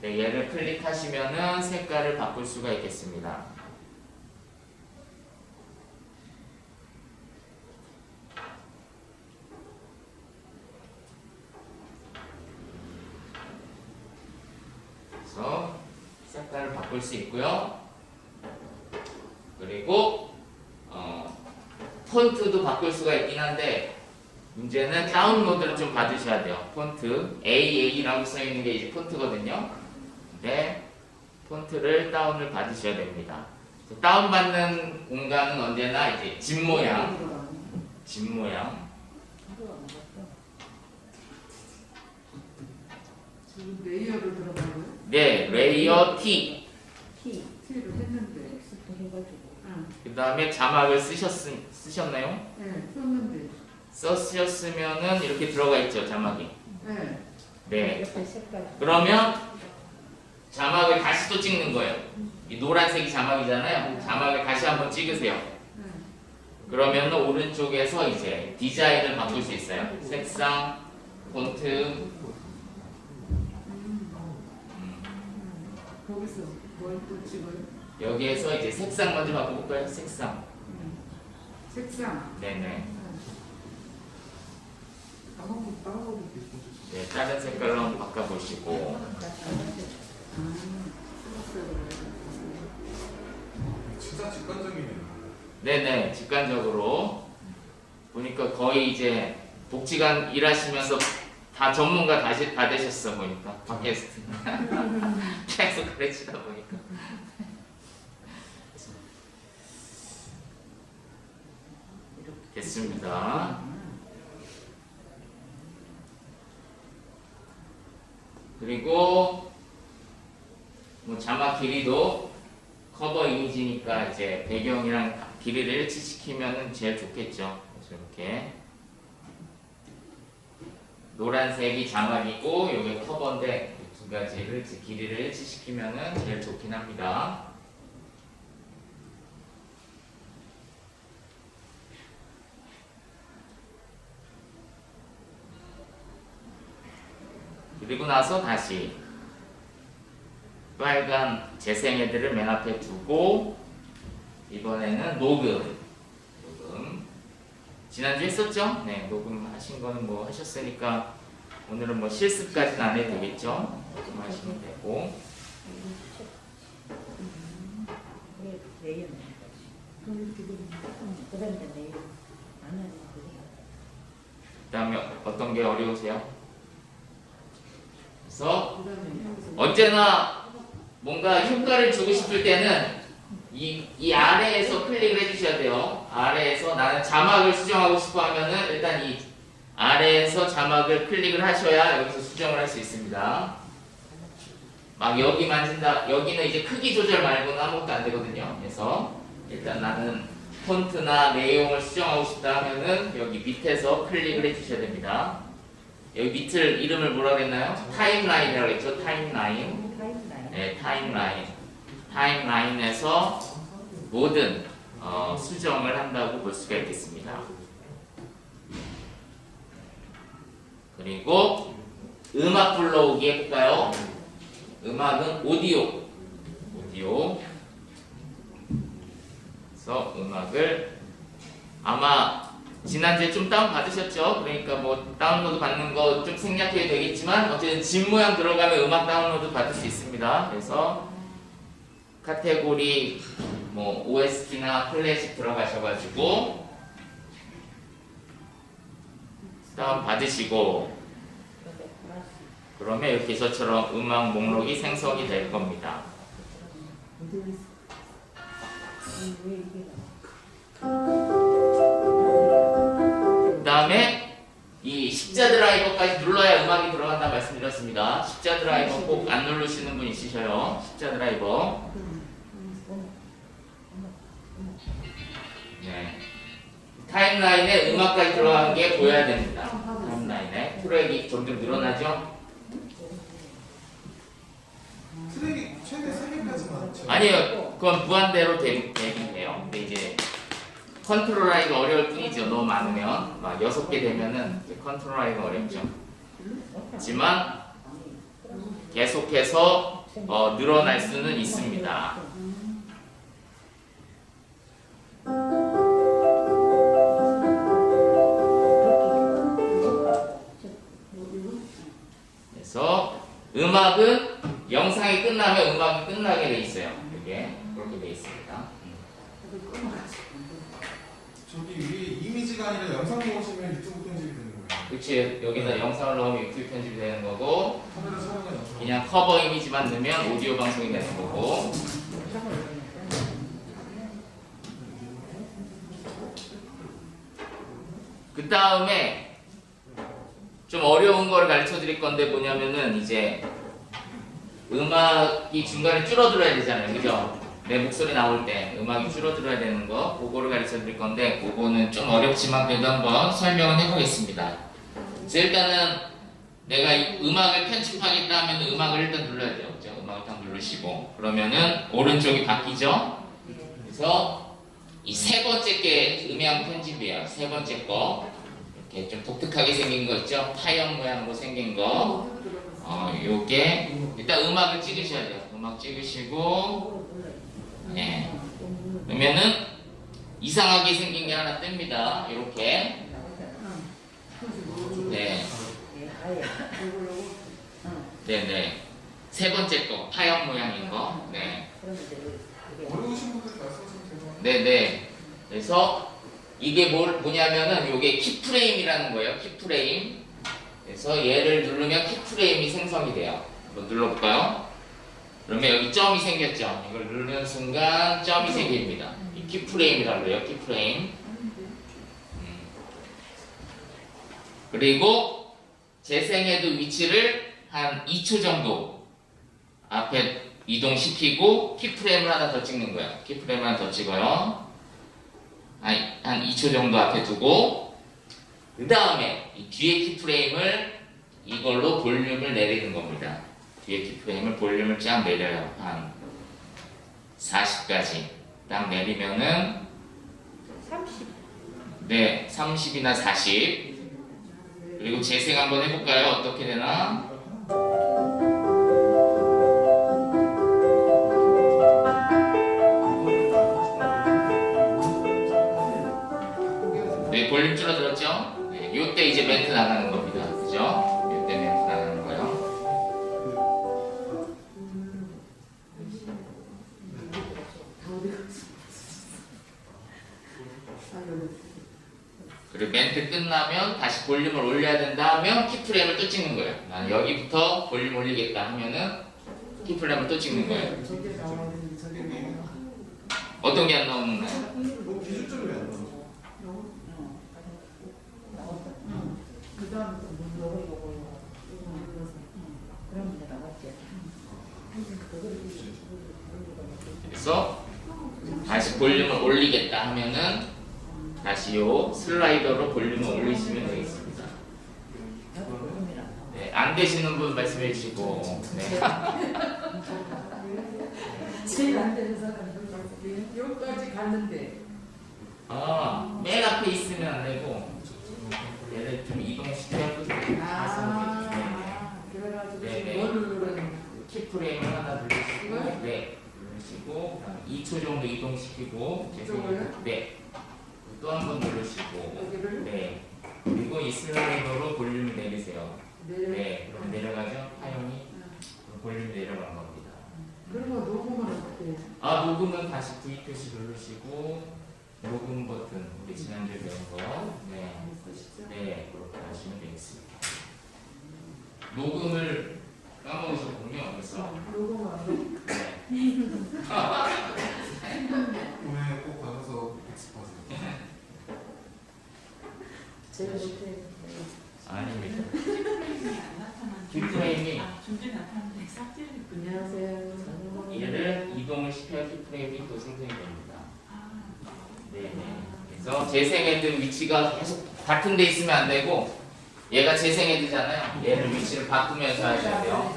네, 얘를 클릭하시면은 색깔을 바꿀 수가 있겠습니다. 그래서 색깔을 바꿀 수 있고요. 그리고 폰트도 바꿀 수가 있긴 한데 문제는 다운로드를 좀 받으셔야 돼요. 폰트 AA라고 써 있는 게 이제 폰트거든요. 근데 폰트를 다운을 받으셔야 됩니다. 다운받는 공간은 언제나 이제 집 모양. 지금 레이어를 들어가고요. 네, 레이어 T. T를 했는데. 그 다음에 자막을 쓰셨나요? 네, 썼는데. 쓰셨으면은 이렇게 들어가 있죠, 자막이. 네. 네. 그러면 자막을 다시 또 찍는 거예요. 이 노란색이 자막이잖아요. 자막을 다시 한번 찍으세요. 그러면 오른쪽에서 이제 디자인을 바꿀 수 있어요. 색상, 폰트. 거기서 뭘 또 찍어요? 여기에서 이제 색상 먼저 바꿔볼까요? 색상. 색상. 네네. 다운로드 네, 다른 색깔로 한번 바꿔보시고. 진짜 직관적이네요. 네네, 직관적으로 보니까 거의 이제 복지관 일하시면서 다 전문가 다 되셨어 보니까 팟캐스트 계속 가르치다 보니까. 됐습니다. 그리고 뭐 자막 길이도 커버 이미지니까 이제 배경이랑 길이를 일치시키면 제일 좋겠죠. 그래서 이렇게 노란색이 자막이고 여기 커버인데 이 두 가지를 길이를 일치시키면 제일 좋긴 합니다. 그리고 나서 다시 빨간 재생애들을 맨 앞에 두고 이번에는 녹음. 지난주에 했었죠? 네, 녹음하신 거는 뭐 하셨으니까 오늘은 뭐 실습까지는 안 해도 되겠죠? 녹음하시면 되고. 그 다음에 어떤 게 어려우세요? 그래서 언제나 뭔가 효과를 주고 싶을 때는 이 아래에서 클릭을 해주셔야 돼요. 아래에서 나는 자막을 수정하고 싶어 하면은 일단 이 아래에서 자막을 클릭을 하셔야 여기서 수정을 할 수 있습니다. 막 여기 만진다. 여기는 이제 크기 조절 말고는 아무것도 안 되거든요. 그래서 일단 나는 폰트나 내용을 수정하고 싶다 하면은 여기 밑에서 클릭을 해주셔야 됩니다. 여기 밑을 이름을 뭐라 그랬나요? 타임라인이라고 했죠. 타임라인. 네, 타임라인. 타임라인에서 모든 수정을 한다고 볼 수가 있겠습니다. 그리고 음악 불러오기 해볼까요? 음악은 오디오. 그래서 음악을 아마 지난주에 좀 다운 받으셨죠? 그러니까 뭐 다운로드 받는 거 좀 생략해도 되겠지만 어쨌든 집 모양 들어가면 음악 다운로드 받을 수 있습니다. 그래서 카테고리 뭐 OST나 클래식 들어가셔가지고 다운 받으시고 그러면 이렇게 저처럼 음악 목록이 생성이 될 겁니다. 그 다음에 이 십자 드라이버까지 눌러야 음악이 들어간다 말씀드렸습니다. 십자 드라이버 꼭 안 누르시는 분 있으셔요. 십자 드라이버. 네. 타임라인에 음악까지 들어간 게 보여야 됩니다. 타임라인에 트랙이 점점 늘어나죠? 트랙이 최대 3개까지만. 아니요, 그건 무한대로 되긴 돼요. 근데 이제 컨트롤하기가 어려울 뿐이죠. 너무 많으면 막 6개 되면은 컨트롤하기가 어렵죠. 하지만 계속해서 늘어날 수는 있습니다. 그래서 음악은 영상이 끝나면 음악이 끝나게 돼 있어요. 이게 그렇게 돼 있습니다. 저기 위에 이미지가 아니라 영상 넣으시면 유튜브 편집이 되는 거예요. 그치, 여기다 영상을 넣으면 유튜브 편집이 되는 거고 카메라 촬영은 영상. 그냥 커버 이미지만 넣으면 오디오 방송이 되는 거고 그 다음에 좀 어려운 걸 가르쳐 드릴 건데 뭐냐면은 이제 음악이 중간에 줄어들어야 되잖아요. 그죠? 내 목소리 나올 때 음악이 줄어들어야 되는 거 그거를 가르쳐 드릴 건데 그거는 좀 어렵지만 그래도 한번 설명을 해보겠습니다. 그래서 일단은 내가 이 음악을 편집하겠다 하면 음악을 일단 눌러야 돼요. 그죠? 음악을 딱 누르시고 그러면은 오른쪽이 바뀌죠? 그래서 이 세 번째 게 음향 편집이에요. 세 번째 거 이렇게 좀 독특하게 생긴 거 있죠? 타형 모양으로 생긴 거 요게 일단 음악을 찍으셔야 돼요. 음악 찍으시고 네. 그러면은 이상하게 생긴 게 하나 뜹니다. 이렇게 네. 네네. 세 번째 거 타형 모양인 거. 네. 어려우신 분들 말씀하시면 되죠. 네네. 그래서 이게 뭐냐면은 요게 키프레임이라는 거예요. 키프레임. 그래서 얘를 누르면 키프레임이 생성이 돼요. 한번 눌러볼까요? 그러면 여기 점이 생겼죠. 이걸 누르는 순간 점이 생깁니다. 이 키프레임이라고 해요. 키프레임. 그리고 재생해도 위치를 한 2초 정도 앞에 이동시키고 키프레임을 하나 더 찍는 거예요. 키프레임을 하나 더 찍어요. 한 2초 정도 앞에 두고 그 다음에 이 뒤에 키프레임을 이걸로 볼륨을 내리는 겁니다. 뒤에 키프레임을 볼륨을 쫙 내려요. 한 40까지 딱 내리면은 30. 네, 30이나 40. 그리고 재생 한번 해볼까요? 어떻게 되나? 네, 볼륨 줄어들었죠? 네, 요때 이제 멘트 나가는 겁니다. 그죠? 요때 멘트 나가는 거예요. 그리고 멘트 끝나면 다시 볼륨을 올려야 된다 하면 키프레임을 또 찍는 거예요. 난 여기부터 볼륨 올리겠다 하면은 키프레임을 또 찍는 거예요. 어떤 게 안 나오는가요? 뭐 기준점이 안 나오죠. 그 다음에 또 문 열어보고 그러면 나갈게. 볼륨을 올리겠다 하면은 다시 요 슬라이더로 볼륨을 올리시면 되겠습니다. 네, 안 되시는 분 말씀해 주시고. 네. 제일 안 되는 사람은 여기까지 갔는데 맨 앞에 있으면 안 되고 얘를 좀 이동시켜도 돼요. 그래가지고 네, 뭘 누르는 키프레임을 하나 누르시고, 네, 누르시고, 그다음에 2초 정도 이동시키고, 이쪽을요? 네, 또 한 번 누르시고, 여기를? 네, 그리고 이 슬라이더로 볼륨을 내리세요. 내려. 네, 그럼 내려가죠? 화면이 볼륨이 내려간 겁니다. 그리고 녹음은 어떻게 해요? 녹음은 다시 V 표시 누르시고, 녹음 버튼, 우리 지난주에 배운 거, 네, 네, 그렇게 하시면 되겠습니다. 녹음을 까먹으셨군요. 그래서 녹음하고 네. 오늘 꼭 가면서 복습하세요. 제가 못해. 아닙니다. 키프레임이 안녕하세요. 얘를 이동을 시켜야 키프레임이 또 생성이 됩니다. 네네. 그래서 재생헤드 위치가 계속 같은 데 있으면 안 되고 얘가 재생헤드잖아요. 얘를 위치를 바꾸면서 하셔야 돼요.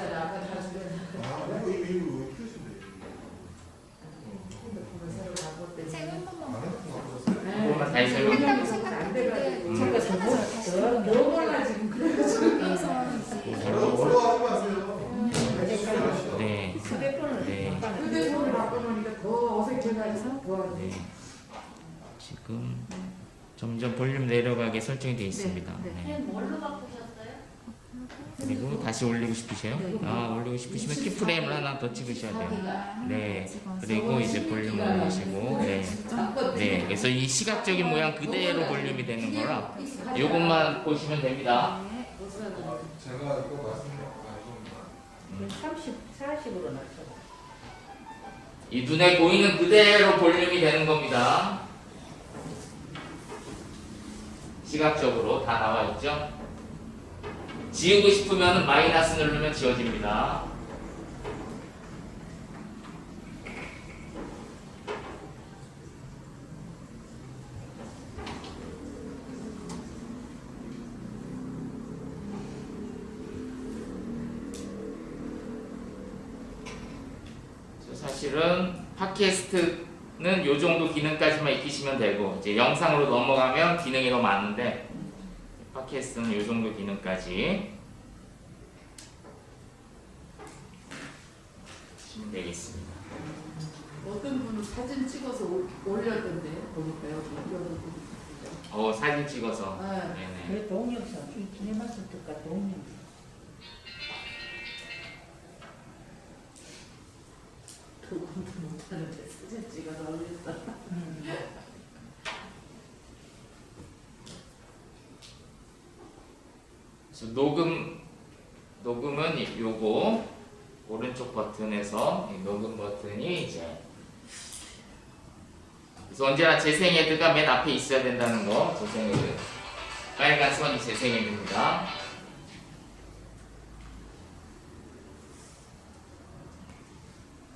그것만 다시 설명해 주세요. 안 돼가지고 제가 너무나 지금 어려워하지 마세요. 네. 휴대폰을 네. 휴대폰을 바꿔놓으니까 더 어색해가지고 도와주세요. 네. 지금 점점 볼륨 내려가게 설정이 되어 있습니다. 네. 뭘로 바꾸셨어요? 그리고 다시 올리고 싶으세요? 올리고 싶으시면 키프레임을 하나 더 찍으셔야 돼요. 네. 그리고 이제 볼륨을 올리시고, 네. 네. 그래서 이 시각적인 모양 그대로 볼륨이 되는 거라 이것만 보시면 됩니다. 제가 이거 말씀드린 40으로 낮춰. 이 눈에 보이는 그대로 볼륨이 되는 겁니다. 시각적으로 다 나와 있죠? 지우고 싶으면 마이너스 누르면 지워집니다. 사실은 팟캐스트는 요 정도 기능까지만 익히시면 되고 이제 영상으로 넘어가면 기능이 더 많은데 팟캐스트는 요 정도 기능까지 하시면 되겠습니다. 어떤 분은 사진 찍어서 올렸던데 보니까요. 사진 찍어서. 네. 네네. 동영상 기네마스터가 동영상. 그것도 못하는데 사진 찍어서 올렸다. 그래서 녹음은 요거 오른쪽 버튼에서 이 녹음 버튼이 이제 그래서 언제나 재생헤드가 맨 앞에 있어야 된다는 거. 재생헤드 빨간 선이 재생헤드입니다.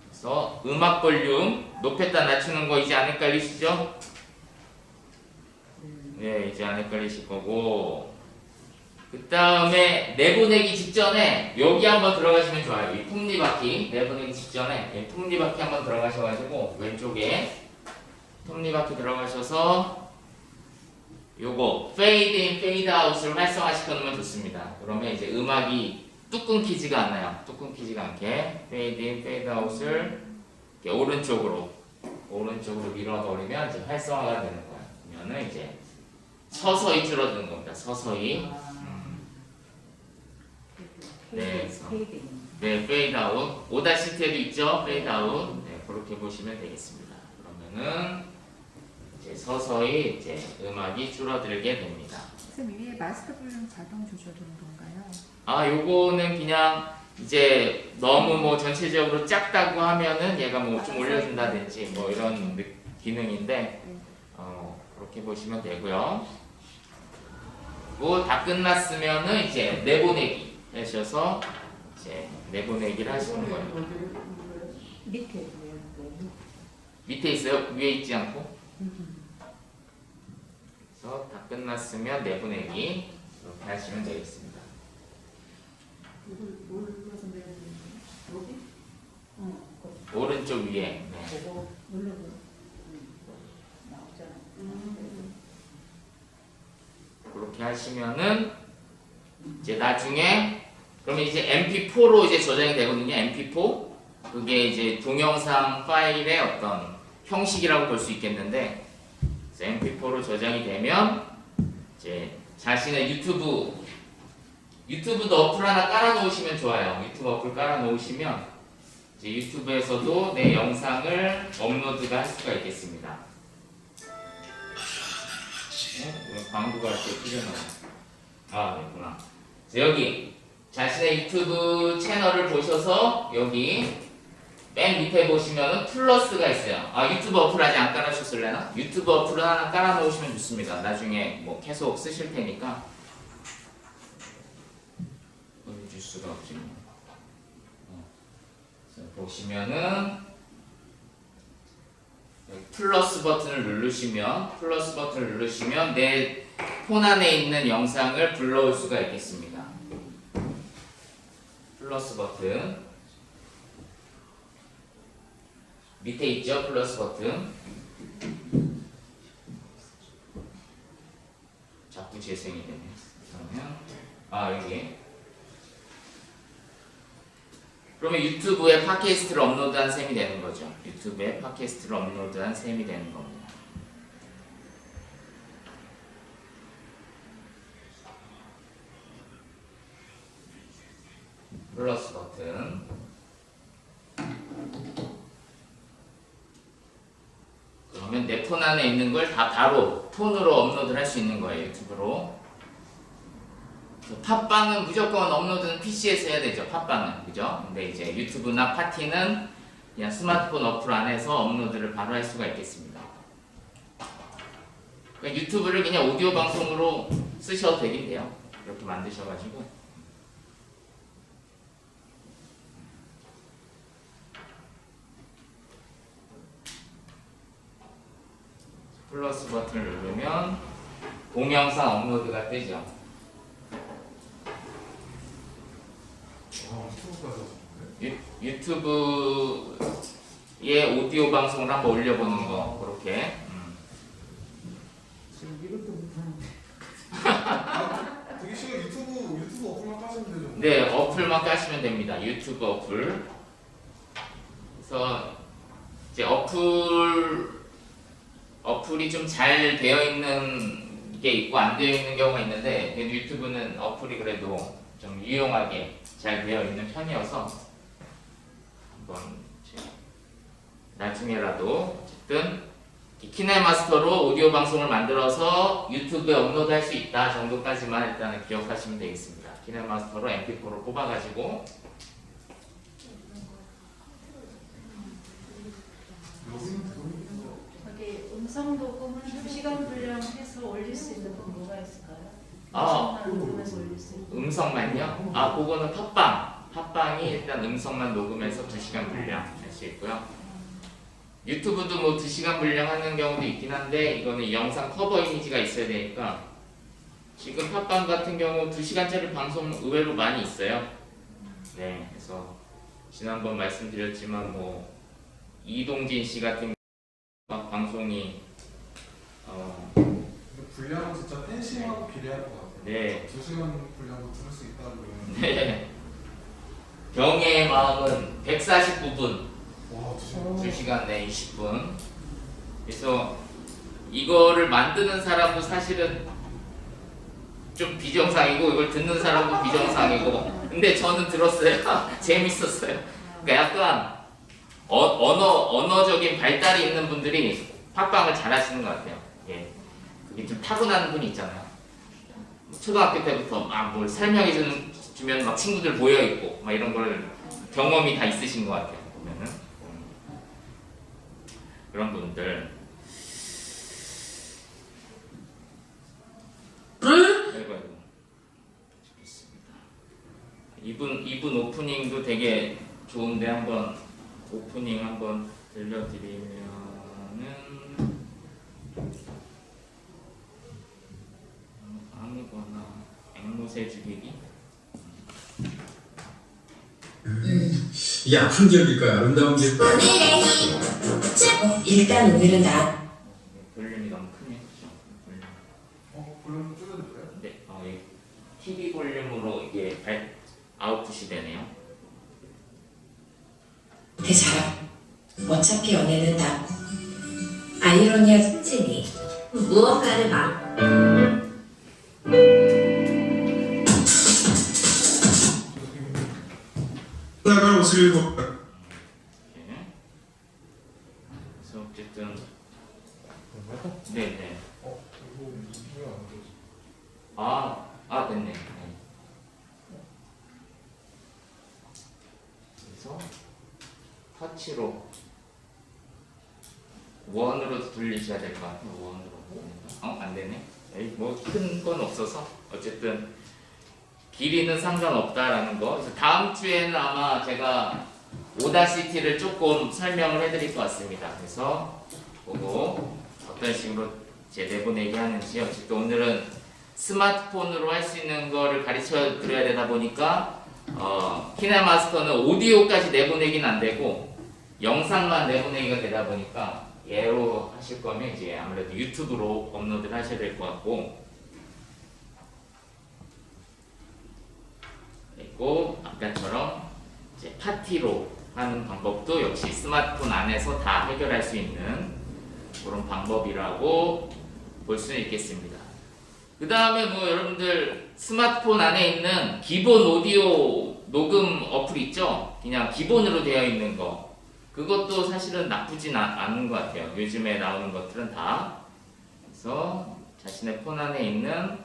그래서 음악 볼륨 높였다 낮추는 거 이제 안 헷갈리시죠? 네, 이제 안 헷갈리실 거고 그 다음에 내보내기 직전에 여기 한번 들어가시면 좋아요. 이 톱니바퀴 내보내기 직전에 톱니바퀴 한번 들어가셔가지고 왼쪽에 톱니바퀴 들어가셔서 요거 페이드 인 페이드 아웃을 활성화시켜 놓으면 좋습니다. 그러면 이제 음악이 뚝 끊기지가 않아요. 뚝 끊기지가 않게 페이드 인 페이드 아웃을 이렇게 오른쪽으로 밀어버리면 이제 활성화가 되는 거예요. 그러면은 이제 서서히 줄어드는 겁니다. 서서히. 네, 네, 페이드 아웃. 5-T에도 있죠? 페이드 아웃. 네, 그렇게 보시면 되겠습니다. 그러면은 이제 서서히 이제 음악이 줄어들게 됩니다. 선생님 위에 마스터 볼륨 자동 조절되는 건가요? 요거는 그냥 이제 너무 뭐 전체적으로 작다고 하면은 얘가 뭐 좀 올려준다든지 뭐 이런 기능인데 그렇게 보시면 되고요. 그리고 다 끝났으면은 이제 내보내기 하셔서 이제 내보내기를 하시는 거예요. 밑에 밑에 있어요? 위에 있지 않고. 그래서 다 끝났으면 내보내기 이렇게 하시면 되겠습니다. 뭘 눌러서 내야 되는 거야? 여기? 오른쪽 위에. 네. 그거 눌러서 나오잖아. 그렇게 하시면은 이제 나중에 그러면 이제 MP4로 이제 저장이 되거든요. MP4 그게 이제 동영상 파일의 어떤 형식이라고 볼 수 있겠는데 MP4로 저장이 되면 이제 자신의 유튜브도 어플 하나 깔아 놓으시면 좋아요. 유튜브 어플 깔아 놓으시면 이제 유튜브에서도 내 영상을 업로드가 할 수가 있겠습니다. 왜 광고가 이렇게 튀겨나와? 아, 됐구나. 여기 자신의 유튜브 채널을 보셔서 여기 맨 밑에 보시면은 플러스가 있어요. 아, 유튜브 어플 아직 안 깔아주실래나? 유튜브 어플을 하나 깔아 놓으시면 좋습니다. 나중에 뭐 계속 쓰실 테니까. 보여줄 수가 없지. 보시면은 플러스 버튼을 누르시면 내 폰 안에 있는 영상을 불러올 수가 있겠습니다. 플러스 버튼 밑에 있죠? 플러스 버튼. 자꾸 재생이 되네. 그러면 여기. 그러면 유튜브에 팟캐스트를 업로드한 셈이 되는 거죠. 유튜브에 팟캐스트를 업로드한 셈이 되는 겁니다. 플러스 버튼. 그러면 내 폰 안에 있는 걸 다 바로 폰으로 업로드를 할 수 있는 거예요. 유튜브로. 팟빵은 무조건 업로드는 PC에서 해야 되죠. 팟빵은. 그죠? 근데 이제 유튜브나 파티는 그냥 스마트폰 어플 안에서 업로드를 바로 할 수가 있겠습니다. 그러니까 유튜브를 그냥 오디오 방송으로 쓰셔도 되긴 돼요. 이렇게 만드셔가지고. 플러스 버튼을 누르면 동영상 업로드가 뜨죠. 유튜브에 오디오 방송을 한번 올려보는 거 그렇게. 지금 이것도 못하는데. 되게 쉬워. 유튜브 어플만 까시면 되죠. 네, 어플만 까시면 됩니다. 유튜브 어플. 그래서 이제 어플이 좀 잘 되어 있는 게 있고 안 되어 있는 경우가 있는데 유튜브는 어플이 그래도 좀 유용하게 잘 되어 있는 편이어서 한번 나중에라도 어쨌든 키네마스터로 오디오 방송을 만들어서 유튜브에 업로드 할 수 있다 정도까지만 일단은 기억하시면 되겠습니다. 키네마스터로 MP4로 뽑아가지고 저기 음성 녹음은 2시간 분량해서 올릴 수 있는 방법가 있을까요? 아, 녹음해서 올릴 수 있는. 음성만요? 그거는 팟빵이 일단 음성만 녹음해서 2시간 분량 할 수 있고요. 유튜브도 뭐 2시간 분량 하는 경우도 있긴 한데 이거는 영상 커버 이미지가 있어야 되니까 지금 팟빵 같은 경우 2시간짜리 방송 의외로 많이 있어요. 네, 그래서 지난번 말씀드렸지만 뭐 이동진 씨 같은 방송이 분량은 진짜 팬심하고 비례할 것 같아요. 네. 2시간 분량도 들을 수 있다는 거는. 네. 경애의 마음은 149분. 와, 2시간 내 20분. 그래서 이거를 만드는 사람도 사실은 좀 비정상이고 이걸 듣는 사람도 비정상이고. 근데 저는 들었어요. 재밌었어요. 그러니까 약간 언어적인 발달이 있는 분들이 팟빵을 잘 하시는 것 같아요. 예. 그게 좀 타고나는 분이 있잖아요. 초등학교 때부터 막 뭘 설명해 주면 막 친구들 모여 있고 막 이런 걸 경험이 다 있으신 것 같아요. 보면은 그런 분들. 아이고. 좋습니다. 이분 오프닝도 되게 좋은데 한번 오프닝 한번 들려드리면. 섬세 죽이기. 이게 아픈 기억일까요? 아름다운 기억일까요? 일단 오늘은 나 볼륨이 너무 크네요. 그죠? 볼륨 줄여도 돼요? 네, 이 TV 볼륨으로 이게 아웃풋이 되네요. 대사람 어차피 연애는 나 아이러니아 찐찐이 무언가를 막 나갈 옷을 입고 네. 그래서 어쨌든 네네. 이거 왜안 되지? 됐네. 네. 그래서 터치로 원으로 돌리셔야 될 것 같아요. 원으로. 안 되네. 뭐 큰 건 없어서 어쨌든 길이는 상관없다라는 거. 그래서 다음 주에는 아마 제가 오다시티를 조금 설명을 해드릴 것 같습니다. 그래서 보고 어떤 식으로 이제 내보내기 하는지. 어쨌든 오늘은 스마트폰으로 할 수 있는 거를 가르쳐 드려야 되다 보니까 키네마스터는 오디오까지 내보내기는 안 되고 영상만 내보내기가 되다 보니까 예로 하실 거면 이제 아무래도 유튜브로 업로드를 하셔야 될 것 같고, 그리고 아까처럼 이제 파티로 하는 방법도 역시 스마트폰 안에서 다 해결할 수 있는 그런 방법이라고 볼 수 있겠습니다. 그 다음에 뭐 여러분들 스마트폰 안에 있는 기본 오디오 녹음 어플 있죠? 그냥 기본으로 되어 있는 거. 그것도 사실은 나쁘진 않은 것 같아요. 요즘에 나오는 것들은 다. 그래서 자신의 폰 안에 있는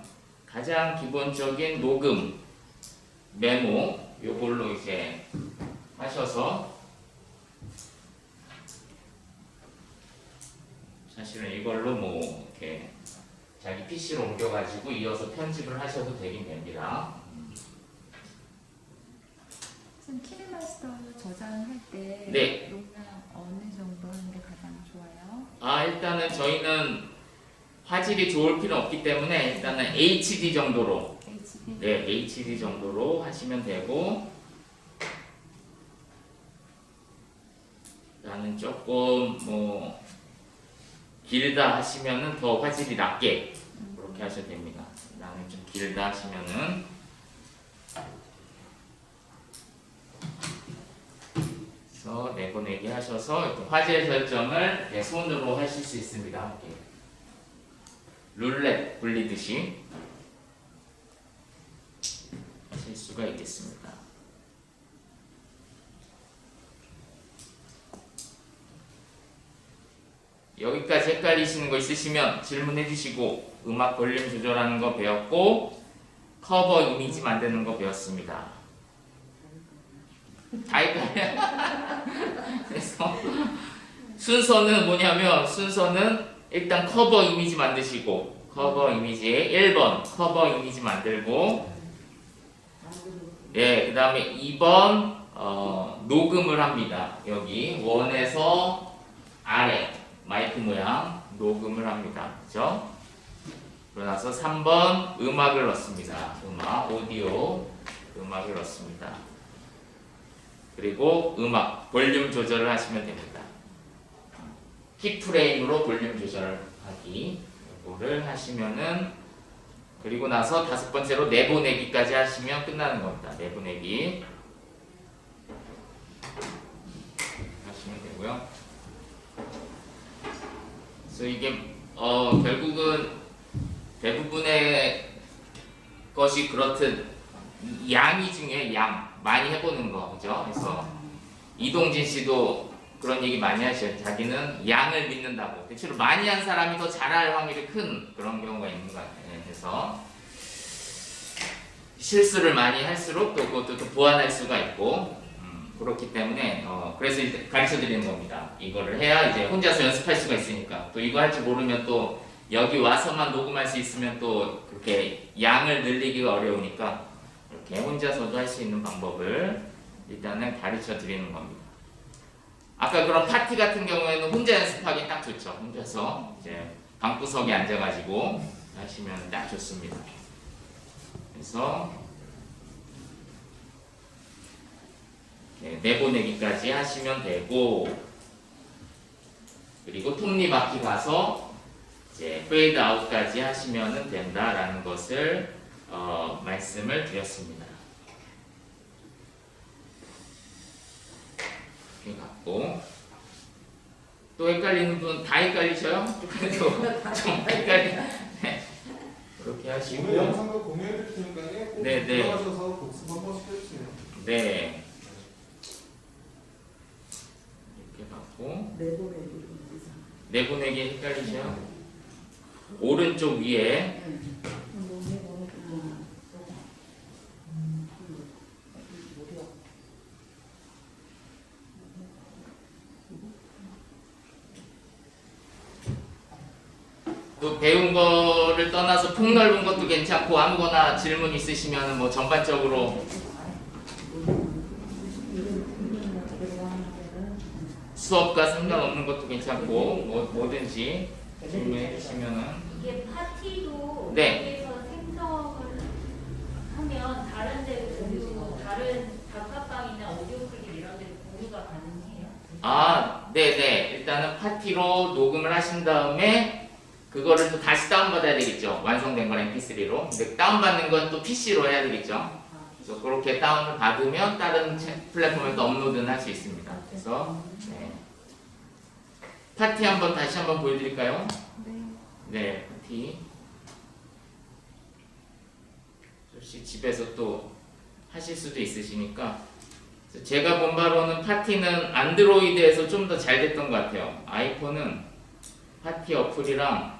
가장 기본적인 녹음, 메모, 요걸로 이제 하셔서 사실은 이걸로 뭐 이렇게 자기 PC로 옮겨가지고 이어서 편집을 하셔도 되긴 됩니다. 선생님, 키네마스터 저장할 때 네. 용량 어느 정도 하는 게 가장 좋아요? 일단은 저희는 화질이 좋을 필요는 없기 때문에 일단은 HD 정도로 HD? 네, HD 정도로 하시면 되고, 나는 조금 뭐 길다 하시면은 더 화질이 낮게 그렇게 하셔도 됩니다. 나는 좀 길다 하시면은 그래서 내보내기 하셔서 이렇게 화질 설정을 손으로 하실 수 있습니다. 함께 룰렛 굴리듯이 하실 수가 있겠습니다. 여기까지 헷갈리시는 거 있으시면 질문해 주시고, 음악 볼륨 조절하는 거 배웠고 커버 이미지 만드는 거 배웠습니다. 다 헷갈려요. 그래서 순서는 뭐냐면, 순서는 일단 커버 이미지 만드시고, 커버 이미지에 1번 커버 이미지 만들고, 그 다음에 2번 녹음을 합니다. 여기 원에서 아래 마이크 모양 녹음을 합니다. 그죠? 그러고 나서 3번 음악을 넣습니다. 오디오 음악을 넣습니다. 그리고 음악 볼륨 조절을 하시면 됩니다. 킥프레임으로 볼륨 조절하기, 이거를 하시면은, 그리고 나서 5번째로 내보내기까지 하시면 끝나는 겁니다. 내보내기 하시면 되고요. 그래서 이게 결국은 대부분의 것이 그렇듯 양이 중에 많이 해보는 거, 그죠? 그래서 이동진 씨도 그런 얘기 많이 하셔요. 자기는 양을 믿는다고. 대체로 많이 한 사람이 더 잘할 확률이 큰 그런 경우가 있는 것 같아요. 그래서 실수를 많이 할수록 또 그것도 또 보완할 수가 있고, 그렇기 때문에 그래서 이제 가르쳐 드리는 겁니다. 이거를 해야 이제 혼자서 연습할 수가 있으니까. 또 이거 할 줄 모르면 또 여기 와서만 녹음할 수 있으면 또 그렇게 양을 늘리기가 어려우니까 이렇게 혼자서도 할 수 있는 방법을 일단은 가르쳐 드리는 겁니다. 아까 그런 파티 같은 경우에는 혼자 연습하기 딱 좋죠. 혼자서 이제 방구석에 앉아가지고 하시면 딱 좋습니다. 그래서 내보내기까지 하시면 되고, 그리고 톱니바퀴 가서 이제 페이드 아웃까지 하시면 된다라는 것을 말씀을 드렸습니다. 이렇게 갖고, 또 헷갈리는 분 다 헷갈리셔요? 그래도 좀 헷갈리. 그렇게 하시고. 오늘 영상도 공유해드릴 테니까요. 꼭 네네. 들어가셔서 복습 한 번씩 해주세요. 네. 이렇게 갖고. 내보내기 헷갈리죠? 오른쪽 위에 또 배운 거를 떠나서 폭넓은 것도 괜찮고, 아무거나 질문 있으시면 뭐 전반적으로 수업과 상관없는 것도 괜찮고 뭐든지 질문해 주시면은. 이게 파티도 네. 여기에서 생성을 하면 다른 데 공유, 다른 단톡방이나 오디오 클립 이런 데 공유가 가능해요? 아, 네네. 일단은 파티로 녹음을 하신 다음에 그거를 또 다시 다운받아야 되겠죠. 완성된 건 mp3로. 근데 다운받는 건 또 PC로 해야 되겠죠. 그래서 그렇게 다운을 받으면 다른 플랫폼에도 업로드는 할 수 있습니다. 그래서 네. 파티 한번 다시 한번 보여드릴까요? 네, 파티. 혹시 집에서 또 하실 수도 있으시니까. 제가 본 바로는 파티는 안드로이드에서 좀 더 잘 됐던 것 같아요. 아이폰은 파티 어플이랑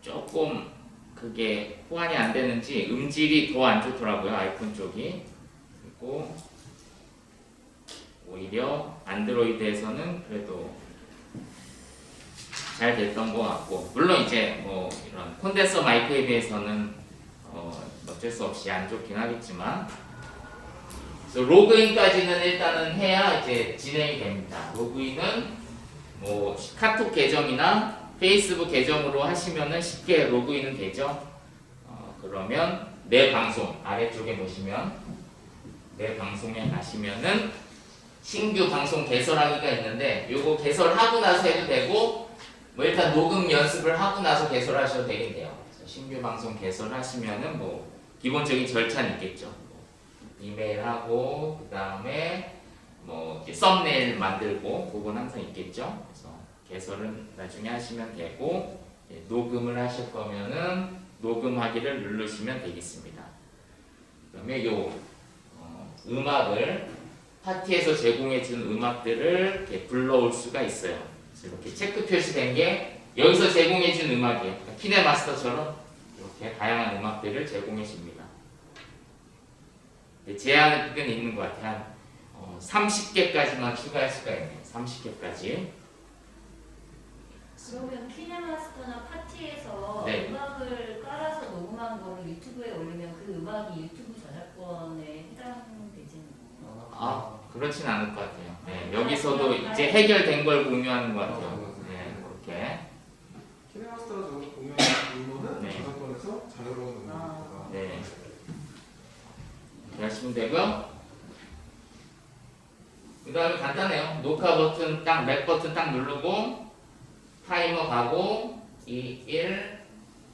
조금 그게 호환이 안 되는지 음질이 더 안 좋더라고요. 아이폰 쪽이. 그리고 오히려 안드로이드에서는 그래도 잘 됐던 것 같고, 물론 이제 뭐 이런 콘덴서 마이크에 비해서는 어쩔 수 없이 안 좋긴 하겠지만, 그래서 로그인까지는 일단은 해야 이제 진행이 됩니다. 로그인은 뭐 카톡 계정이나 페이스북 계정으로 하시면은 쉽게 로그인은 되죠. 그러면 내 방송 아래쪽에 보시면 내 방송에 가시면은 신규 방송 개설하기가 있는데, 요거 개설하고 나서 해도 되고, 뭐 일단 녹음 연습을 하고 나서 개설하셔도 되겠네요. 그래서 신규 방송 개설하시면은 뭐 기본적인 절차는 있겠죠. 뭐 이메일하고 그 다음에 뭐 썸네일 만들고 그건 항상 있겠죠. 그래서 개설은 나중에 하시면 되고, 녹음을 하실 거면은 녹음하기를 누르시면 되겠습니다. 그다음에 요 음악을 파티에서 제공해 준 음악들을 이렇게 불러올 수가 있어요. 그래서 이렇게 체크 표시된 게 여기서 제공해 준 음악이에요. 그러니까 키네마스터처럼 이렇게 다양한 음악들을 제공해 줍니다. 제한은 있는 것 같아요. 한 30개까지만 추가할 수가 있네요. 30개까지. 그러면 키네마스터나 파티에서 네. 음악을 깔아서 녹음한 거를 유튜브에 올리면 그 음악이 유튜브 저작권에 해당되지는 않나요? 아, 그렇진 않을 것 같아요. 네, 여기서도 이제 해결된 걸 공유하는 것 같아요. 네, 그렇게. 키네마스터로 저거 공유하는 부분은 네. 저작권에서 자유로운 음악입니다. 네. 이렇게 하시면 되고요. 그 다음에 간단해요. 녹화 버튼 딱, 렉 버튼 딱 누르고 타이머 가고 2, 1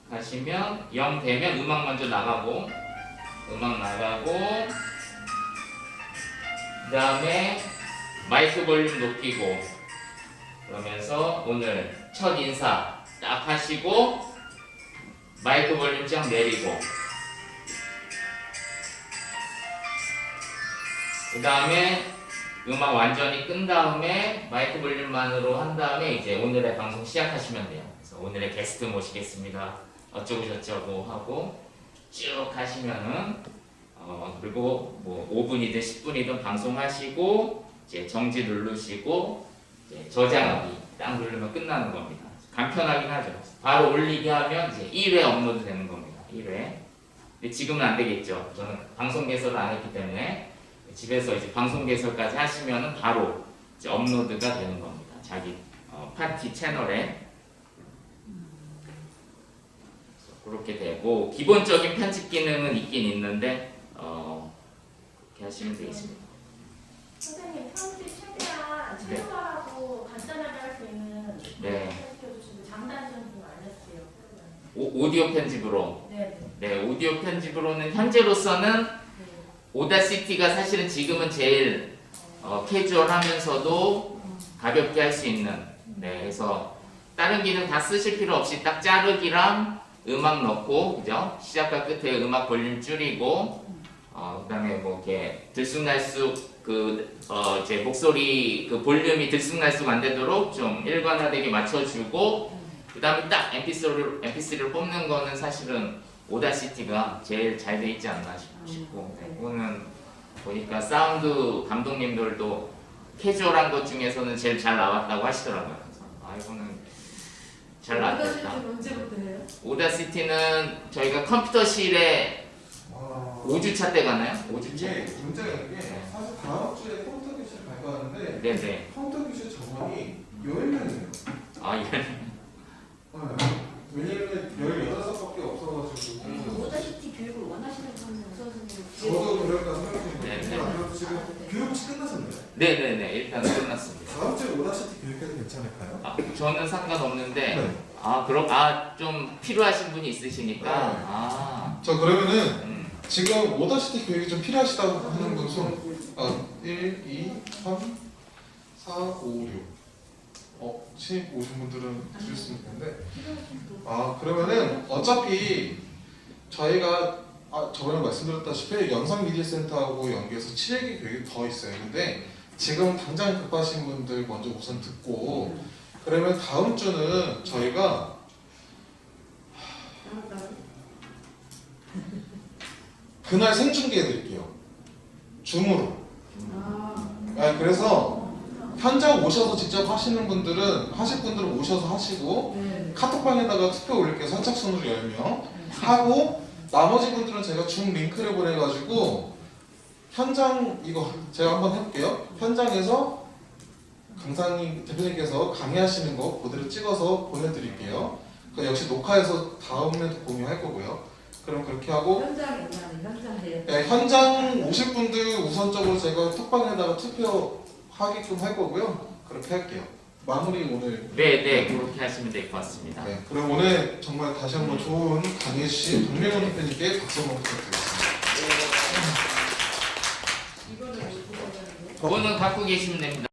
가시면 0 되면 음악 먼저 나가고, 음악 나가고, 그 다음에 마이크 볼륨 높이고, 그러면서 오늘 첫 인사 딱 하시고 마이크 볼륨 쫙 내리고, 그 다음에 음악 완전히 끈 다음에 마이크 볼륨만으로 한 다음에 이제 오늘의 방송 시작하시면 돼요. 그래서 오늘의 게스트 모시겠습니다. 어쩌고 저쩌고 하고 쭉 하시면은 그리고 뭐 5분이든 10분이든 방송하시고 이제 정지 누르시고 이제 저장하기 딱 누르면 끝나는 겁니다. 간편하긴 하죠. 바로 올리기 하면 이제 1회 업로드 되는 겁니다. 1회. 근데 지금은 안 되겠죠. 저는 방송 개설을 안 했기 때문에. 집에서 이제 방송 개설까지 하시면은 바로 이제 업로드가 되는 겁니다. 자기 파티 채널에. 그렇게 되고 기본적인 편집 기능은 있긴 있는데 그렇게 하시면 되겠습니다. 선생님 편집 최대한 최소화하고 간단하게 할 수 있는 네. 편집해주시고 장단점 좀 알려주세요. 오디오 편집으로. 네. 네, 오디오 편집으로는 현재로서는 오다시티가 사실은 지금은 제일 캐주얼하면서도 가볍게 할 수 있는. 네, 그래서 다른 기능 다 쓰실 필요 없이 딱 자르기랑 음악 넣고, 그죠? 시작과 끝에 음악 볼륨 줄이고, 그다음에 뭐 이렇게 들쑥날쑥 이제 목소리 그 볼륨이 들쑥날쑥 안 되도록 좀 일관화되게 맞춰주고, 그다음에 딱 MP3를 뽑는 거는 사실은 오다시티가 제일 잘 돼 있지 않나 싶고, 이거는 보니까 사운드 감독님들도 캐주얼한 것 중에서는 제일 잘 나왔다고 하시더라고요. 그래서 이거는 잘 나왔다. 언제부터 해요? 오다시티는 저희가 컴퓨터실에 5주차 때 가나요? 5주차? 이게 문제가 있는 게 사실 다음 주에 컴퓨터 교실 갈 거하는데 네네. 컴퓨터 교실 정원이 10명이에요. 아, 예. 왜냐면 16밖에 없어가지고 오다시티 교육을 원하시는 분은 선생님 저도 그럴까 생각 네, 중인데 네. 그래도 지금 교육 혹시 끝났었나요? 네네네. 일단 끝났습니다. 다음 주에 오다시티 교육해도 괜찮을까요? 저는 상관없는데, 네. 좀 필요하신 분이 있으시니까, 네. 저 그러면은 지금 오다시티 교육이 좀 필요하시다고 하는 분 손 1, 2, 3, 4, 5, 6 신입 오신 분들은 드릴 수 있는데 그러면은 어차피 저희가 저번에 말씀드렸다시피 영상미디어센터하고 연계해서 7회기 교육이 더 있어요. 근데 지금 당장 급하신 분들 먼저 우선 듣고 그러면 다음 주는 저희가 그날 생중계 해드릴게요. 줌으로. 그래서 현장 오셔서 직접 하시는 분들은 하실 분들은 오셔서 하시고 카톡방에다가 투표 올릴게요. 선착순으로 10명 하고 나머지 분들은 제가 줌 링크를 보내가지고 현장 이거 제가 한번 해볼게요. 현장에서 강사님 대표님께서 강의하시는 거 그대로 찍어서 보내드릴게요. 역시 녹화해서 다음에도 공유할 거고요. 그럼 그렇게 하고 현장 해요. 네, 현장 오실 분들 우선적으로 제가 톡방에다가 투표하게끔 할 거고요. 그렇게 할게요. 마무리 오늘. 네, 그렇게 하시면 될 것 같습니다. 네, 그럼 오늘 정말 다시 한번 좋은 강의 주신 박명훈 대표님께 박수 한번 부탁드리겠습니다. 그거는 갖고 계시면 됩니다.